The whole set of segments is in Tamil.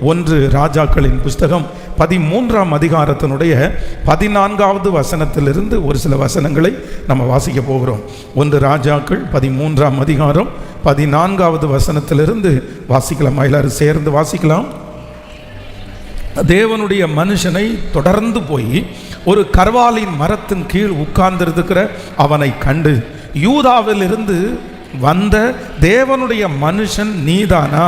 1 ராஜாக்களின் புஸ்தகம் 13ஆம் அதிகாரத்தினுடைய 14வது வசனத்திலிருந்து ஒரு சில வசனங்களை நம்ம வாசிக்க போகிறோம். 1 ராஜாக்கள் 13ஆம் அதிகாரம் 14வது வசனத்திலிருந்து வாசிக்கலாம். எல்லாரும் சேர்ந்து வாசிக்கலாம். தேவனுடைய மனுஷனை தொடர்ந்து போய் ஒரு கர்வாலின் மரத்தின் கீழ் உட்கார்ந்திருக்கிற அவனை கண்டு, யூதாவில் இருந்து வந்த தேவனுடைய மனுஷன் நீதானா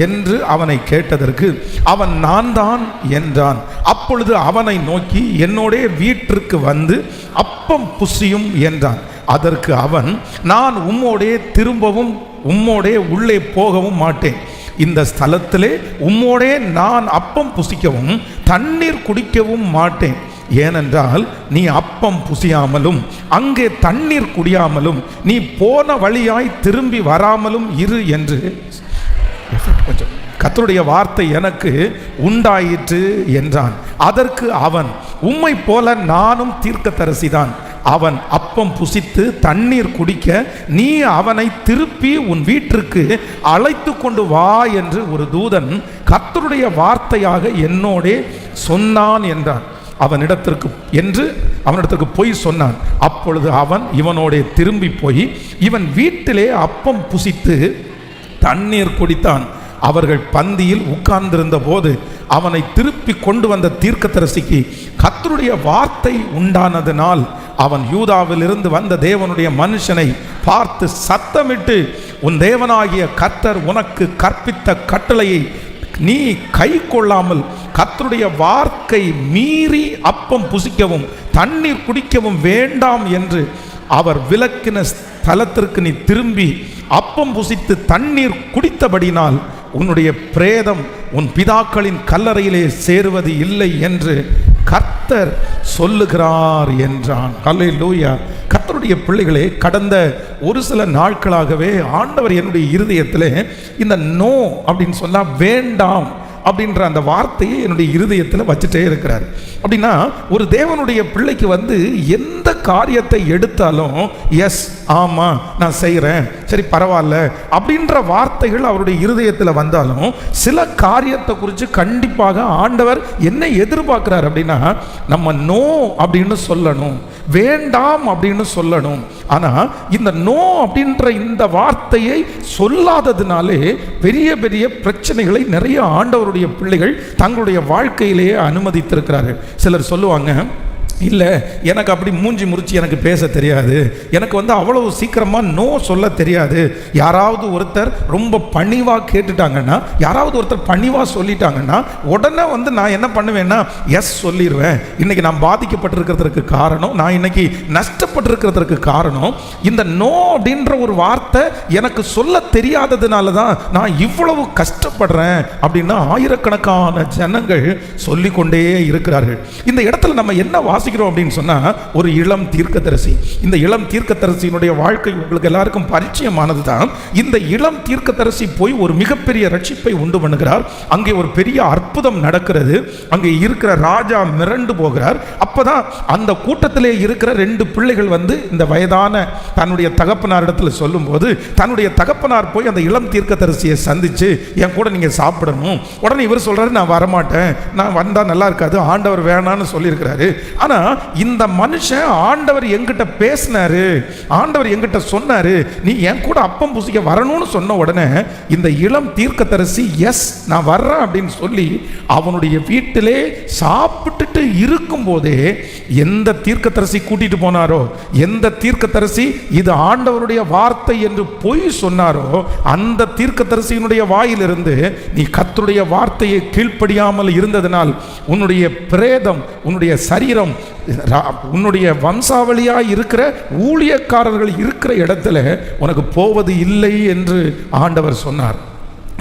என்று அவனை கேட்டதற்கு அவன் நான் தான் என்றான். அப்பொழுது அவனை நோக்கி என்னோடே வீட்டிற்கு வந்து அப்பம் புசியும் என்றான். அதற்கு அவன், நான் உம்மோடே திரும்பவும் உம்மோடே உள்ளே போகவும் மாட்டேன். இந்த ஸ்தலத்திலே உம்மோடே நான் அப்பம் புசிக்கவும் தண்ணீர் குடிக்கவும் மாட்டேன். ஏனென்றால் நீ அப்பம் புசியாமலும் அங்கே தண்ணீர் குடியாமலும் நீ போன வழியாய் திரும்பி வராமலும் இரு என்று கர்த்தருடைய வார்த்தை எனக்கு உண்டாயிற்று என்றான். அதற்கு அவன், உம்மை போல நானும் தீர்க்கதரிசிதான். அவன் அப்பம் புசித்து தண்ணீர் குடிக்க நீ அவனை திருப்பி உன் வீட்டிற்கு அழைத்து கொண்டு வா என்று ஒரு தூதன் கர்த்தருடைய வார்த்தையாக என்னோடே சொன்னான் என்றான். அவனிடத்திற்கு போய் சொன்னான். அப்பொழுது அவன் இவனோடே திரும்பி போய் இவன் வீட்டிலே அப்பம் புசித்து தண்ணீர் குடித்தான். அவர்கள் பந்தியில் உட்கார்ந்திருந்த போது அவனை திருப்பி கொண்டு வந்த தீர்க்கதரிசிக்கு கர்த்தருடைய வார்த்தை உண்டானதினால் அவன் யூதாவில் இருந்து வந்த தேவனுடைய மனுஷனை பார்த்து சத்தமிட்டு, உன் தேவனாகிய கர்த்தர் உனக்கு கற்பித்த கட்டளையை நீ கை கொள்ளாமல் கர்த்தருடைய வார்த்தை மீறி அப்பம் புசிக்கவும் தண்ணீர் குடிக்கவும் வேண்டாம் என்று அவர் விலக்கின ஸ்தலத்திற்கு நீ திரும்பி அப்பம் புசித்து தண்ணீர் குடித்தபடினால் உன்னுடைய பிரேதம் உன் பிதாக்களின் கல்லறையிலே சேருவது இல்லை என்று கர்த்தர் சொல்லுகிறார் என்றான். அல்லேலூயா. கர்த்தருடைய பிள்ளைகளே, கடந்த ஒரு சில நாட்களாகவே ஆண்டவர் என்னுடைய இருதயத்திலே இந்த நோ அப்படின்னு சொன்னா வேண்டாம் அப்படின்ற அந்த வார்த்தையை என்னுடைய இருதயத்தில் வச்சுட்டே இருக்கிறார். அப்படின்னா ஒரு தேவனுடைய பிள்ளைக்கு எந்த காரியத்தை எடுத்தாலும் எஸ், ஆமாம் நான் செய்கிறேன், சரி பரவாயில்ல அப்படின்ற வார்த்தைகள் அவருடைய இருதயத்தில் வந்தாலும் சில காரியத்தை குறித்து கண்டிப்பாக ஆண்டவர் என்ன எதிர்பார்க்கிறார் அப்படின்னா நம்ம நோ அப்படின்னு சொல்லணும், வேண்டாம் அப்படின்னு சொல்லணும். ஆனால் இந்த நோ அப்படின்ற இந்த வார்த்தையை சொல்லாததுனாலே பெரிய பெரிய பிரச்சனைகளை நிறைய ஆண்டவருடைய பிள்ளைகள் தங்களுடைய வாழ்க்கையிலேயே அனுமதித்திருக்கிறார்கள். சிலர் சொல்லுவாங்க, இல்லை எனக்கு அப்படி மூஞ்சி முறிச்சு எனக்கு பேச தெரியாது, எனக்கு அவ்வளவு சீக்கிரமாக நோ சொல்ல தெரியாது. யாராவது ஒருத்தர் ரொம்ப பணிவாக கேட்டுட்டாங்கன்னா, யாராவது ஒருத்தர் பணிவாக சொல்லிட்டாங்கன்னா உடனே நான் என்ன பண்ணுவேன்னா எஸ் சொல்லிடுவேன். இன்னைக்கு நான் பாதிக்கப்பட்டிருக்கிறதுக்கு காரணம், நான் இன்னைக்கு நஷ்டப்பட்டிருக்கிறதுக்கு காரணம் இந்த நோ அப்படின்ற ஒரு வார்த்தை எனக்கு சொல்ல தெரியாததுனால தான் நான் இவ்வளவு கஷ்டப்படுறேன் அப்படின்னு ஆயிரக்கணக்கான ஜனங்கள் சொல்லிக்கொண்டே இருக்கிறார்கள். இந்த இடத்துல நம்ம என்ன வாசிக்கிறோம் அப்படின்னு சொன்னா, ஒரு இளம் தீர்க்கதரிசி. இந்த இளம் தீர்க்கதரிசியினுடைய வாழ்க்கை உங்களுக்கு எல்லாருக்கும் பரிச்சயமானது தான். இந்த இளம் தீர்க்கதரிசி போய் ஒரு மிகப்பெரிய ரட்சிப்பை உண்டு பண்ணுகிறார். அங்கே ஒரு பெரிய அற்புதம் நடக்கிறது. அங்கே இருக்கிற ராஜா மிரண்டு போகிறார். அப்பதான் அந்த கூட்டத்திலே இருக்கிற 2 பிள்ளைகள் இந்த வயதான தன்னுடைய தகப்பனாரிடத்தில் சொல்லும் போது, தன்னுடைய தகப்பனார் போய் அந்த இளம் தீர்க்கதரிசியை சந்திச்சு, என் கூட நீங்க சாப்பிடணும். உடனே இவர் சொல்றாரு, நான் வரமாட்டேன், நான் வந்தா நல்லா இருக்காது, ஆண்டவர் வேணான்னு சொல்லியிருக்கிறாரு. ஆனா இந்த மனுஷன், ஆண்டவர் என்கிட்ட பேசினாரு, ஆண்டவர் என்கிட்ட சொன்னாரு, நீ என் கூட அப்பம் புசிக்க வரணும்னு சொன்ன உடனே இந்த இளம் தீர்க்கதரிசி எஸ் நான் வர்றேன் அப்படின்னு சொல்லி அவனுடைய வீட்டிலே சாப்பிட்டுட்டு இருக்கும் போதே எந்த தீர்க்கதரிசி கூட்டிட்டு போனாரோ, எந்த தீர்க்கதரிசி இது ஆண்டவருடைய வார்த்தை என்று பொய் சொன்னாரோ, அந்த தீர்க்கதரிசியினுடைய வாயிலிருந்து நீ கர்த்தருடைய வார்த்தையை கீழ்ப்படியாமல் இருந்ததனால் உன்னுடைய பிரேதம், உன்னுடைய சரீரம், உன்னுடைய வம்சாவளியாய் இருக்கிற ஊழியக்காரர்கள் இருக்கிற இடத்துல உனக்கு போவது இல்லை என்று ஆண்டவர் சொன்னார்.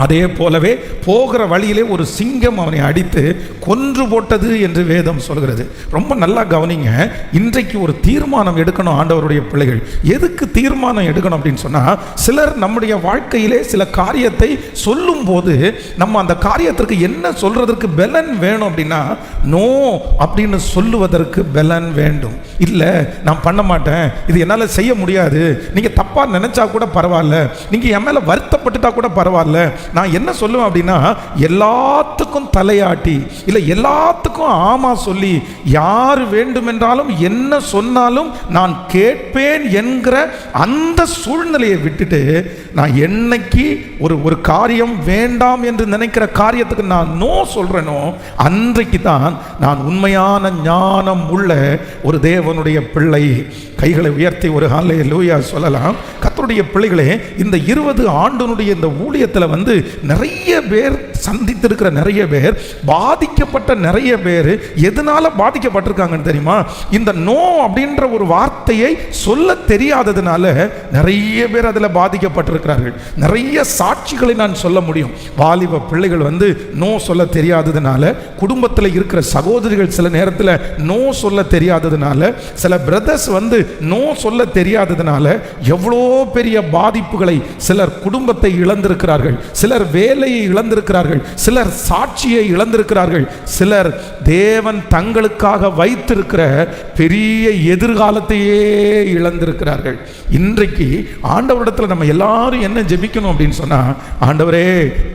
அதே போலவே போகிற வழியிலே ஒரு சிங்கம் அவனை அடித்து கொன்று போட்டது என்று வேதம் சொல்கிறது. ரொம்ப நல்லா கவனிங்க. இன்றைக்கு ஒரு தீர்மானம் எடுக்கணும் ஆண்டவருடைய பிள்ளைகள். எதுக்கு தீர்மானம் எடுக்கணும் அப்படின்னு சொன்னால், சிலர் நம்முடைய வாழ்க்கையிலே சில காரியத்தை சொல்லும் போது நம்ம அந்த காரியத்திற்கு என்ன சொல்றதற்கு பலன் வேணும் அப்படின்னா, நோ அப்படின்னு சொல்லுவதற்கு பலன் வேண்டும். இல்லை நான் பண்ண மாட்டேன், இது என்னால் செய்ய முடியாது, நீங்கள் தப்பாக நினைச்சா கூட பரவாயில்ல, நீங்கள் என் மேலே வருத்தப்பட்டுட்டா கூட பரவாயில்ல, நான் என்ன சொல்லுவேன் அப்படின்னா, எல்லாத்துக்கும் தலையாட்டி இல்லை எல்லாத்துக்கும் ஆமா சொல்லி யார் வேண்டுமென்றாலும் என்ன சொன்னாலும் நான் கேட்பேன் என்கிற அந்த சூழ்நிலையை விட்டுட்டு, நான் என்னைக்கு ஒரு காரியம் வேண்டாம் என்று நினைக்கிற காரியத்துக்கு நான் நோ சொல்றேனோ அன்றைக்கு தான் நான் உண்மையான ஞானம் உள்ள ஒரு தேவனுடைய பிள்ளை. கைகளை உயர்த்தி ஒரு ஹல்லேலூயா சொல்லலாம். கர்த்தருடைய பிள்ளைகளே, இந்த 20 ஆண்டுனுடைய இந்த ஊழியத்தில் நிறைய பேர் சந்தித்திருக்கிற, நிறைய பேர் பாதிக்கப்பட்ட, நிறைய பேர் எதனால பாதிக்கப்பட்டிருக்காங்கன்னு தெரியுமா? இந்த நோ அப்படின்ற ஒரு வார்த்தையை சொல்ல தெரியாததுனால நிறைய பேர் அதில் பாதிக்கப்பட்டிருக்கிறார்கள். நிறைய சாட்சிகளை நான் சொல்ல முடியும். வாலிப பிள்ளைகள் நோ சொல்ல தெரியாததுனால, குடும்பத்தில் இருக்கிற சகோதரிகள் சில நேரத்தில் நோ சொல்ல தெரியாததுனால, சில பிரதர்ஸ் நோ சொல்ல தெரியாததுனால எவ்வளோ பெரிய பாதிப்புகளை, சிலர் குடும்பத்தை இழந்திருக்கிறார்கள், சிலர் வேலையை இழந்திருக்கிறார்கள், சிலர் சாட்சியை இழந்திருக்கிறார்கள், சிலர் தேவன் தங்களுக்காக வைத்திருக்கிற பெரிய எதிர்காலத்தையே இழந்திருக்கிறார்கள். இன்றைக்கு ஆண்டவரிடத்தில் நம்ம எல்லாரும் என்ன ஜெபிக்கணும் அப்படின்னு சொன்னா, ஆண்டவரே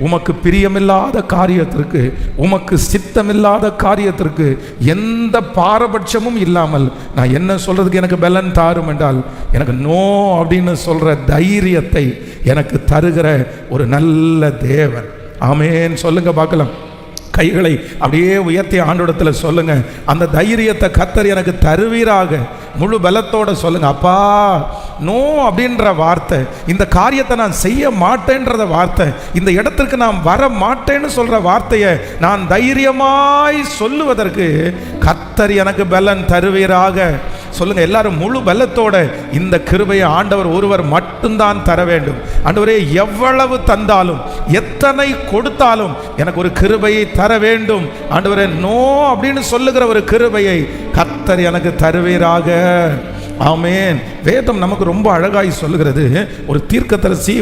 உமக்கு பிரியமில்லாத காரியத்திற்கு, உமக்கு சித்தமில்லாத காரியத்திற்கு எந்த பாரபட்சமும் இல்லாமல் நான் என்ன சொல்றதுக்கு எனக்கு பலன் தாரும் என்றால், எனக்கு நோ அப்படின்னு சொல்ற தைரியத்தை எனக்கு தருகிற ஒரு நல்ல தேவன். ஆமென் சொல்லுங்க பார்க்கலாம். கைகளை அப்படியே உயர்த்தி ஆண்டவரிடத்தில் சொல்லுங்க, அந்த தைரியத்தை கர்த்தர் எனக்கு தருவீராக. முழு பலத்தோட சொல்லுங்க, அப்பா நோ அப்படின்ற வார்த்தை, இந்த காரியத்தை நான் செய்ய மாட்டேன்றத வார்த்தை, இந்த இடத்திற்கு நான் வர மாட்டேன்னு சொல்ற வார்த்தையை நான் தைரியமாய் சொல்லுவதற்கு கர்த்தர் எனக்கு பலன் தருவீராக. சொல்லுங்க எல்லாரும் முழு பலத்தோட. இந்த கிருபையை ஆண்டவர் ஒருவர் மட்டும்தான் தர வேண்டும். ஆண்டவரே எவ்வளவு தந்தாலும், எத்தனை கொடுத்தாலும் எனக்கு ஒரு கிருபையை தர வேண்டும். ஆண்டவரே நோ அப்படின்னு சொல்லுகிற ஒரு கிருபையை கர்த்தர் எனக்கு தருவீராக. ஆமென். வேதம் நமக்கு ரொம்ப அழகாய் சொல்லுகிறது. ஒரு தீர்க்கதரிசி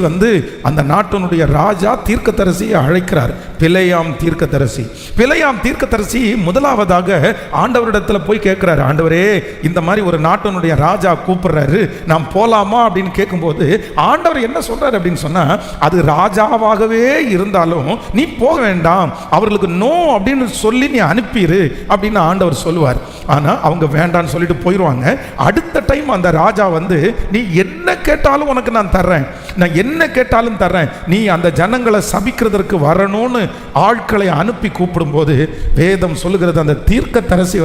அந்த நாட்டினுடைய ராஜா தீர்க்கதரிசியை அழைக்கிறார். பிலேயாம் தீர்க்கதரிசி. பிலேயாம் தீர்க்கதரிசி முதலாவதாக ஆண்டவரிடத்தில் போய் கேட்கிறாரு, ஆண்டவரே இந்த மாதிரி ஒரு நாட்டினுடைய ராஜா கூப்பிடுறாரு, நான் போலாமா அப்படின்னு கேட்கும்போது ஆண்டவர் என்ன சொல்றாரு அப்படின்னு சொன்னா, அது ராஜாவாகவே இருந்தாலும் நீ போக வேண்டாம், அவர்களுக்கு நோ அப்படின்னு சொல்லி நீ அனுப்பிடு அப்படின்னு ஆண்டவர் சொல்லுவார். ஆனா அவங்க வேண்டான்னு சொல்லிட்டு போயிடுவாங்க. அடுத்த டைம் அந்த ராஜா நீ என்ன கேட்டாலும் உனக்கு நான் தர்றேன், நான் என்ன கேட்டாலும் தர்றேன், நீ அந்த ஜனங்களை சபிக்கிறதற்கு வரணும்னு ஆட்களை அனுப்பி கூப்பிடும் போது வேதம் சொல்லுகிறது, அந்த தீர்க்கதரிசி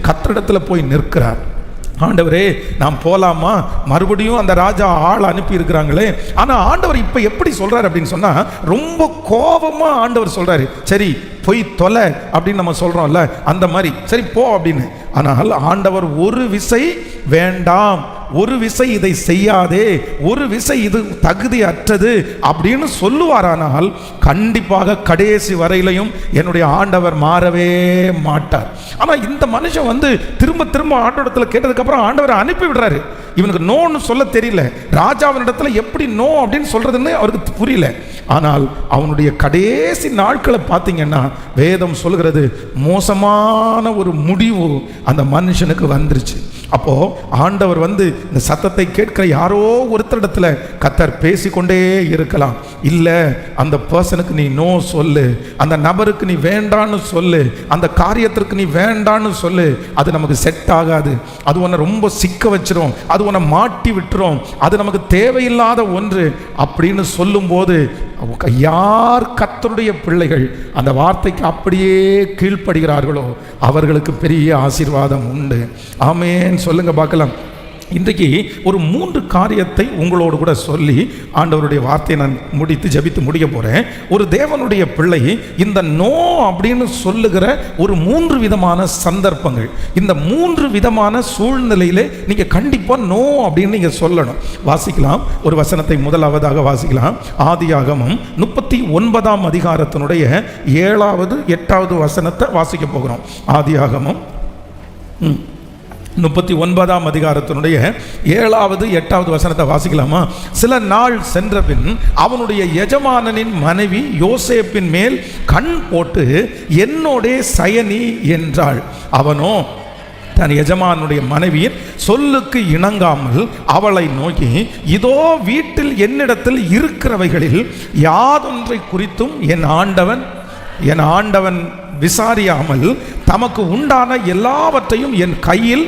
கர்த்தரிடத்தில் போய் நிற்கிறார். ஆண்டவரே நான் போலாமா? மறுபடியும் அந்த ராஜா ஆள் அனுப்பி இருக்கிறாங்களே. ஆனா ஆண்டவர் இப்ப எப்படி சொல்றாரு அப்படின்னு சொன்னா, ரொம்ப கோபமா ஆண்டவர் சொல்றாரு, சரி போய் தொலை அப்படின்னு நம்ம சொல்றோம்ல, அந்த மாதிரி சரி போ அப்படின்னு. ஆனால் ஆண்டவர் ஒரு விசை வேண்டாம், ஒரு விசை இதை செய்யாதே, ஒரு விசை இது தகுதி அற்றது அப்படின்னு சொல்லுவாரானால் கண்டிப்பாக கடைசி வரையிலையும் என்னுடைய ஆண்டவர் மாறவே மாட்டார். ஆனா இந்த மனுஷன் திரும்ப திரும்ப ஆண்டவரிடத்தில் கேட்டதுக்கு அப்புறம் ஆண்டவரை அனுப்பி விடுறாரு. இவனுக்கு நோன்னு சொல்ல தெரியல, ராஜாவினிடத்துல எப்படி நோ அப்படின்னு சொல்றதுன்னு அவருக்கு புரியல. ஆனால் அவனுடைய கடைசி நாட்களை பார்த்தீங்கன்னா வேதம் சொல்கிறது, மோசமான ஒரு முடிவு அந்த மனுஷனுக்கு வந்துருச்சு. அப்போ ஆண்டவர் இந்த சத்தத்தை கேட்கிற யாரோ ஒருத்தரிடத்துல கர்த்தர் பேசிக்கொண்டே இருக்கலாம். இல்ல அந்த பர்சனுக்கு நீ நோ சொல்லு, அந்த நபருக்கு நீ வேண்டான்னு சொல்லு, அந்த காரியத்திற்கு நீ வேண்டான்னு சொல்லு, அது நமக்கு செட் ஆகாது, அது உன்னை ரொம்ப சிக்க வச்சிரும், அது உன்னை மாட்டி விட்டுரும், அது நமக்கு தேவையில்லாத ஒன்று அப்படின்னு சொல்லும் போது யார் கர்த்தருடைய பிள்ளைகள் அந்த வார்த்தைக்கு அப்படியே கீழ்ப்படுகிறார்களோ அவர்களுக்கு பெரிய ஆசீர்வாதம் உண்டு. ஆமென் சொல்லுங்க பார்க்கலாம். இன்றைக்கு ஒரு 3 காரியத்தை உங்களோடு கூட சொல்லி ஆண்டவருடைய வார்த்தையை நான் ஜெபித்து முடிக்க போறேன். ஒரு தேவனுடைய பிள்ளை இந்த நோ அப்படின்னு சொல்லுகிற ஒரு 3 விதமான சந்தர்ப்பங்கள், இந்த 3 விதமான சூழ்நிலையிலே நீங்க கண்டிப்பா நோ அப்படின்னு நீங்க சொல்லணும். வாசிக்கலாம் ஒரு வசனத்தை. முதலாவதாக வாசிக்கலாம். ஆதியாகமம் 39ஆம் அதிகாரத்தினுடைய 7வது 8வது வசனத்தை வாசிக்க போகிறோம். ஆதியாகமம் 39ஆம் அதிகாரத்தினுடைய 7வது 8வது வசனத்தை வாசிக்கலாமா? சில நாள் சென்ற பின் அவனுடைய எஜமானனின் மனைவி யோசேப்பின் மேல் கண் போட்டு என்னோடே சயனி என்றாள். அவனோ தன் எஜமானுடைய மனைவியின் சொல்லுக்கு இணங்காமல் அவளை நோக்கி, இதோ வீட்டில் என்னிடத்தில் இருக்கிறவைகளில் யாதொன்றை குறித்தும் என் ஆண்டவன் விசாரியாமல் தமக்கு உண்டான எல்லாவற்றையும் என் கையில்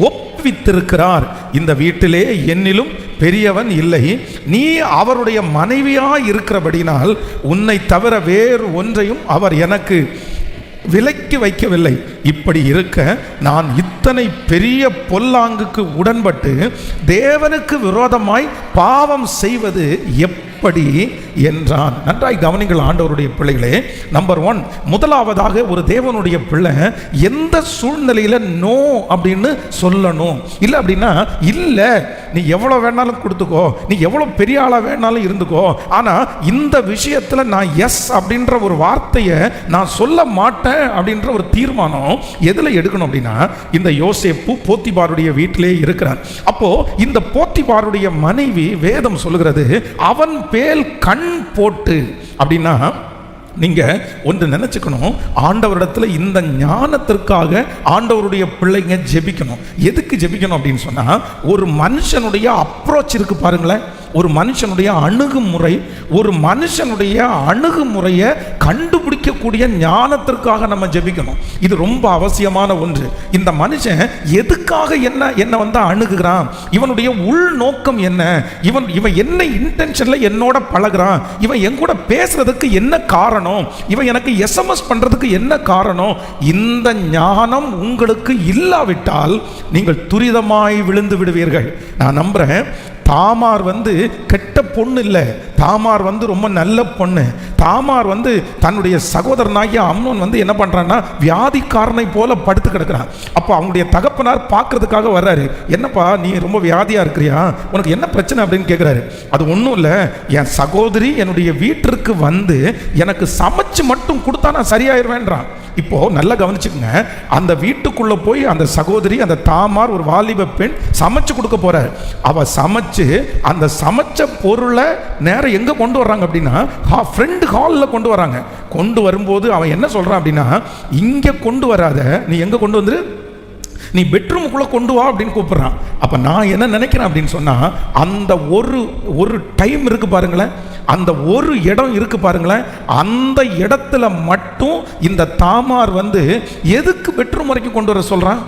ஒப்புவித்திருக்கிறார். இந்த வீட்டிலே என்னிலும் பெரியவன் இல்லை. நீ அவருடைய மனைவியாய் இருக்கிறபடினால் உன்னை தவிர வேறு ஒன்றையும் அவர் எனக்கு விலக்கி வைக்கவில்லை. இப்படி இருக்க நான் இத்தனை பெரிய பொல்லாங்குக்கு உடன்பட்டு தேவனுக்கு விரோதமாய் பாவம் செய்வது எப்படி என்றான். நன்றாய் கவனிங்கள் ஆண்டவருடைய பிள்ளைகளே. நம்பர் 1, முதலாவதாக ஒரு தேவனுடைய பிள்ளை எந்த சூழ்நிலையில் நோ அப்படின்னு சொல்லணும். இல்லை அப்படின்னா இல்லை, நீ எவ்வளோ வேணாலும் கொடுத்துக்கோ, நீ எவ்வளோ பெரிய ஆளாக வேணாலும் இருந்துக்கோ, ஆனால் இந்த விஷயத்தில் நான் எஸ் அப்படின்ற ஒரு வார்த்தையை நான் சொல்ல மாட்டேன் அப்படின்ற ஒரு தீர்மானம் எதில் எடுக்கணும் அப்படின்னா, இந்த யோசேப்பு போத்திபாருடைய வீட்டிலே இருக்கிறான். அப்போ இந்த போத்திபாருடைய மனைவி வேதம் சொல்லுகிறது அவன் பேல் கண் போட்டு. அப்படின்னா நீங்க ஒன்று நினைச்சுக்கணும், ஆண்டவரிடத்தில் இந்த ஞானத்திற்காக ஆண்டவருடைய பிள்ளைங்க ஜெபிக்கணும். எதுக்கு ஜெபிக்கணும் அப்படின்னு சொன்னா, ஒரு மனுஷனுடைய அப்ரோச் இருக்கு பாருங்களேன், ஒரு மனுஷனுடைய அணுகுமுறை, ஒரு மனுஷனுடைய அணுகுமுறையை கண்டுபிடிக்கக்கூடிய ஞானத்திற்காக நம்ம ஜெபிக்கணும். இது ரொம்ப அவசியமான ஒன்று. இந்த மனுஷன் எதுக்காக என்ன வந்து அணுகுகிறான், இவனுடைய உள்நோக்கம் என்ன, இவன் என்ன இன்டென்ஷன்ல என்னோட பழகுறான், இவன் என் கூட பேசுறதுக்கு என்ன காரணம், இவன் எனக்கு எஸ்எம்எஸ் பண்றதுக்கு என்ன காரணம், இந்த ஞானம் உங்களுக்கு இல்லாவிட்டால் நீங்கள் துரிதமாய் விழுந்து விடுவீர்கள். நான் நம்புறேன் தாமார் வந்து கெட்ட பொண்ணு இல்லை, தாமார் வந்து ரொம்ப நல்ல பொண்ணு. தாமார் வந்து தன்னுடைய சகோதரனாகிய அம்னோன் வந்து என்ன பண்றான்னா வியாதிக்காரனை போல படுத்து கிடக்கிறான். அப்போ அவங்களுடைய தகப்பனார் பார்க்கறதுக்காக வர்றாரு. என்னப்பா நீ ரொம்ப வியாதியா இருக்கிறியா, உனக்கு என்ன பிரச்சனை அப்படின்னு கேட்கிறாரு. அது ஒன்றும் இல்லை, என் சகோதரி என்னுடைய வீட்டிற்கு வந்து எனக்கு சமைச்சு மட்டும் கொடுத்தா நான் சரியாயிருவேன்றான். இப்போ நல்லா கவனிச்சுக்கங்க, அந்த வீட்டுக்குள்ள போய் அந்த சகோதரி, அந்த தாமார், ஒரு வாலிப பெண் சமைச்சு கொடுக்க போறாரு. அவ சமைச்சு அந்த சமைச்ச பொருளை நேரம் எங்க கொண்டு வர்றாங்க அப்படின்னா ஃப்ரெண்ட் ஹாலில் கொண்டு வராங்க. கொண்டு வரும்போது அவன் என்ன சொல்றான் அப்படின்னா, இங்க கொண்டு வராத, நீ எங்க கொண்டு வந்துரு, நீ பெட்ரூமுக்குள்ள கொண்டு வா அப்படின்னு கூப்பிடுறான். அப்ப நான் என்ன நினைக்கிறேன் அப்படின்னு சொன்னா, அந்த ஒரு டைம் இருக்கு பாருங்களேன், அந்த ஒரு இடம் இருக்கு பாருங்களேன், அந்த இடத்துல மட்டும் இந்த தாமார் வந்து எதுக்கு பெட்ரூம் வரைக்கும் கொண்டு வர சொல்றான்,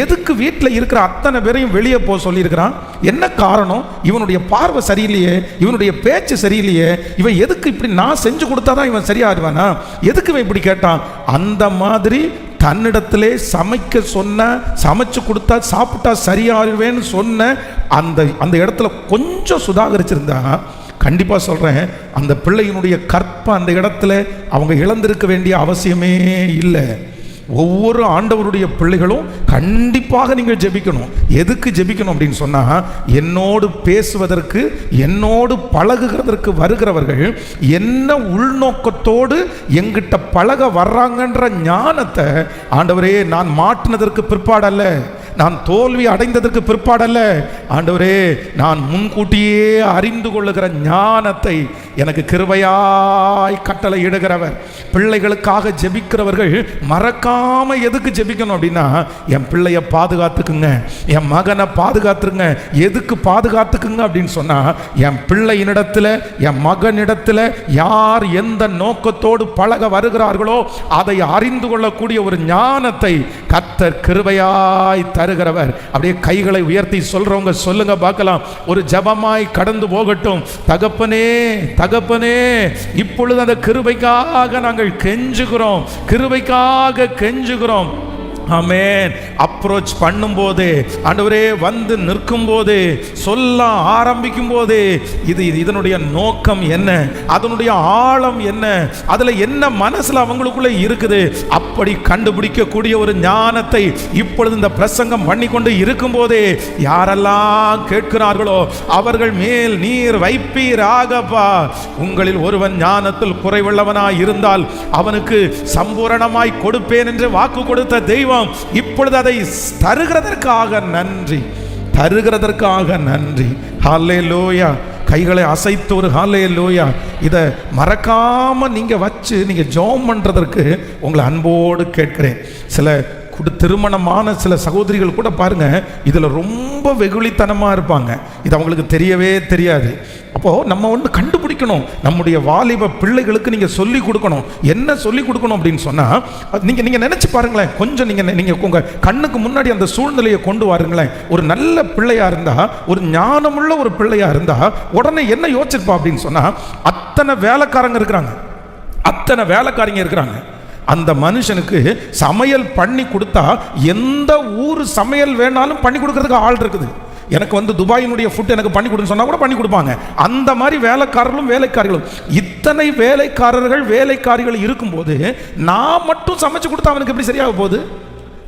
எதுக்கு வீட்டில் இருக்கிற அத்தனை பேரையும் வெளியே போக சொல்லியிருக்கிறான், என்ன காரணம், இவனுடைய பார்வை சரியில்லையே, இவனுடைய பேச்சு சரியில்லையே, இவன் எதுக்கு இப்படி நான் செஞ்சு கொடுத்தாதான் இவன் சரியாடுவானா, எதுக்கு இவன் இப்படி கேட்டான். அந்த மாதிரி தன்னிடத்திலே சமைக்க சொன்ன, சமைச்சு கொடுத்தா சாப்பிட்டா சரியாருவேன்னு சொன்ன அந்த இடத்துல கொஞ்சம் சுதாகரிச்சிருந்தா கண்டிப்பா சொல்றேன், அந்த பிள்ளையினுடைய கற்பை அந்த இடத்துல அவங்க இழந்திருக்க வேண்டிய அவசியமே இல்லை. ஒவ்வொரு ஆண்டவருடைய பிள்ளைகளும் கண்டிப்பாக நீங்கள் ஜெபிக்கணும். எதுக்கு ஜெபிக்கணும் அப்படின்னு சொன்னா, என்னோடு பேசுவதற்கு, என்னோடு பழகுகிறதற்கு வருகிறவர்கள் என்ன உள்நோக்கத்தோடு எங்கிட்ட பழக வர்றாங்கன்ற ஞானத்தை, ஆண்டவரே நான் மாட்டினதற்கு பிற்பாடல்ல, நான் தோல்வி அடைந்ததற்கு பிற்பாடல்ல, ஆண்டவரே நான் முன்கூட்டியே அறிந்து கொள்ளுகிற ஞானத்தை எனக்கு கிருபையாய் கட்டளை இடுகிறவர். பிள்ளைகளுக்காக ஜெபிக்கிறவர்கள் மறக்காம எதுக்கு ஜெபிக்கணும் அப்படின்னா, என் பிள்ளைய பாதுகாத்துக்குங்க, என் மகனை பாதுகாத்துருங்க. எதுக்கு பாதுகாத்துக்குங்க அப்படின்னு சொன்னா, என் பிள்ளையினிடத்துல, என் மகனிடத்துல யார் எந்த நோக்கத்தோடு பழக வருகிறார்களோ அதை அறிந்து கொள்ளக்கூடிய ஒரு ஞானத்தை கர்த்தர் கிருபையாய் தருகிறவர். அப்படியே கைகளை உயர்த்தி சொல்றவங்க சொல்லுங்க பார்க்கலாம். ஒரு ஜெபமாய் கடந்து போகட்டும். தகப்பனே தகப்பனே, இப்பொழுது அந்த கிருபைக்காக நாங்கள் கெஞ்சுகிறோம், கிருபைக்காக கெஞ்சுகிறோம். ஆமென். அப்ரோச் பண்ணும்போது, ஆண்டவரே வந்து நிற்கும் போது, சொல்ல ஆரம்பிக்கும் போது, இதனுடைய நோக்கம் என்ன, அதனுடைய ஆழம் என்ன, அதுல என்ன மனசுல அவங்களுக்குள்ள இருக்குது, அப்படி கண்டுபிடிக்கக்கூடிய ஒரு ஞானத்தை இப்பொழுது இந்த பிரசங்கம் பண்ணி கொண்டு இருக்கும் போதே யாரெல்லாம் கேட்கிறார்களோ அவர்கள் மேல் நீர் வைப்பீராகப்பா. உங்களில் ஒருவன் ஞானத்தில் குறைவுள்ளவனாய் இருந்தால் அவனுக்கு சம்பூரணமாய் கொடுப்பேன் என்று வாக்கு கொடுத்த தெய்வம் இப்பொழுது அதை தருகிறதற்காக நன்றி, தருகிறதற்காக நன்றி. ஹல்லேலூயா. கைகளை அசைத்து ஒரு ஹல்லேலூயா. இதை மறக்காம நீங்க வச்சு நீங்க ஜெபம் பண்றதற்கு உங்களை அன்போடு கேட்கிறேன். சில திருமணமான சில சகோதரிகள் கூட பாருங்க, இதுல ரொம்ப வெகுளித்தனமா இருப்பாங்க. இது அவங்களுக்கு தெரியவே தெரியாது. அப்போ நம்ம ஒன்று கண்டுபிடிக்கணும். நம்முடைய வாலிப பிள்ளைகளுக்கு நீங்க சொல்லி கொடுக்கணும். என்ன சொல்லி கொடுக்கணும் அப்படின்னு சொன்னா, நீங்க நினைச்சு பாருங்களேன். கொஞ்சம் நீங்க உங்க கண்ணுக்கு முன்னாடி அந்த சூழ்நிலையை கொண்டு வாருங்களேன். ஒரு நல்ல பிள்ளையா இருந்தா, ஒரு ஞானமுள்ள ஒரு பிள்ளையா இருந்தா உடனே என்ன யோசிச்சிருப்பா அப்படின்னு சொன்னா, அத்தனை வேலைக்காரங்க இருக்கிறாங்க. அந்த மனுஷனுக்கு சமையல் பண்ணி கொடுத்தா எந்த ஊர் சமையல் வேணாலும் பண்ணி கொடுக்கறதுக்கு ஆள் இருக்குது. எனக்கு வந்து துபாயினுடைய ஃபுட் எனக்கு பண்ணி கொடுன்னு சொன்னா கூட பண்ணி கொடுப்பாங்க. அந்த மாதிரி வேலைக்காரர்களும் இத்தனை வேலைக்காரிகள் இருக்கும்போது நான் மட்டும் சமைச்சு கொடுத்தா அவனுக்கு எப்படி சரியாக போகுது?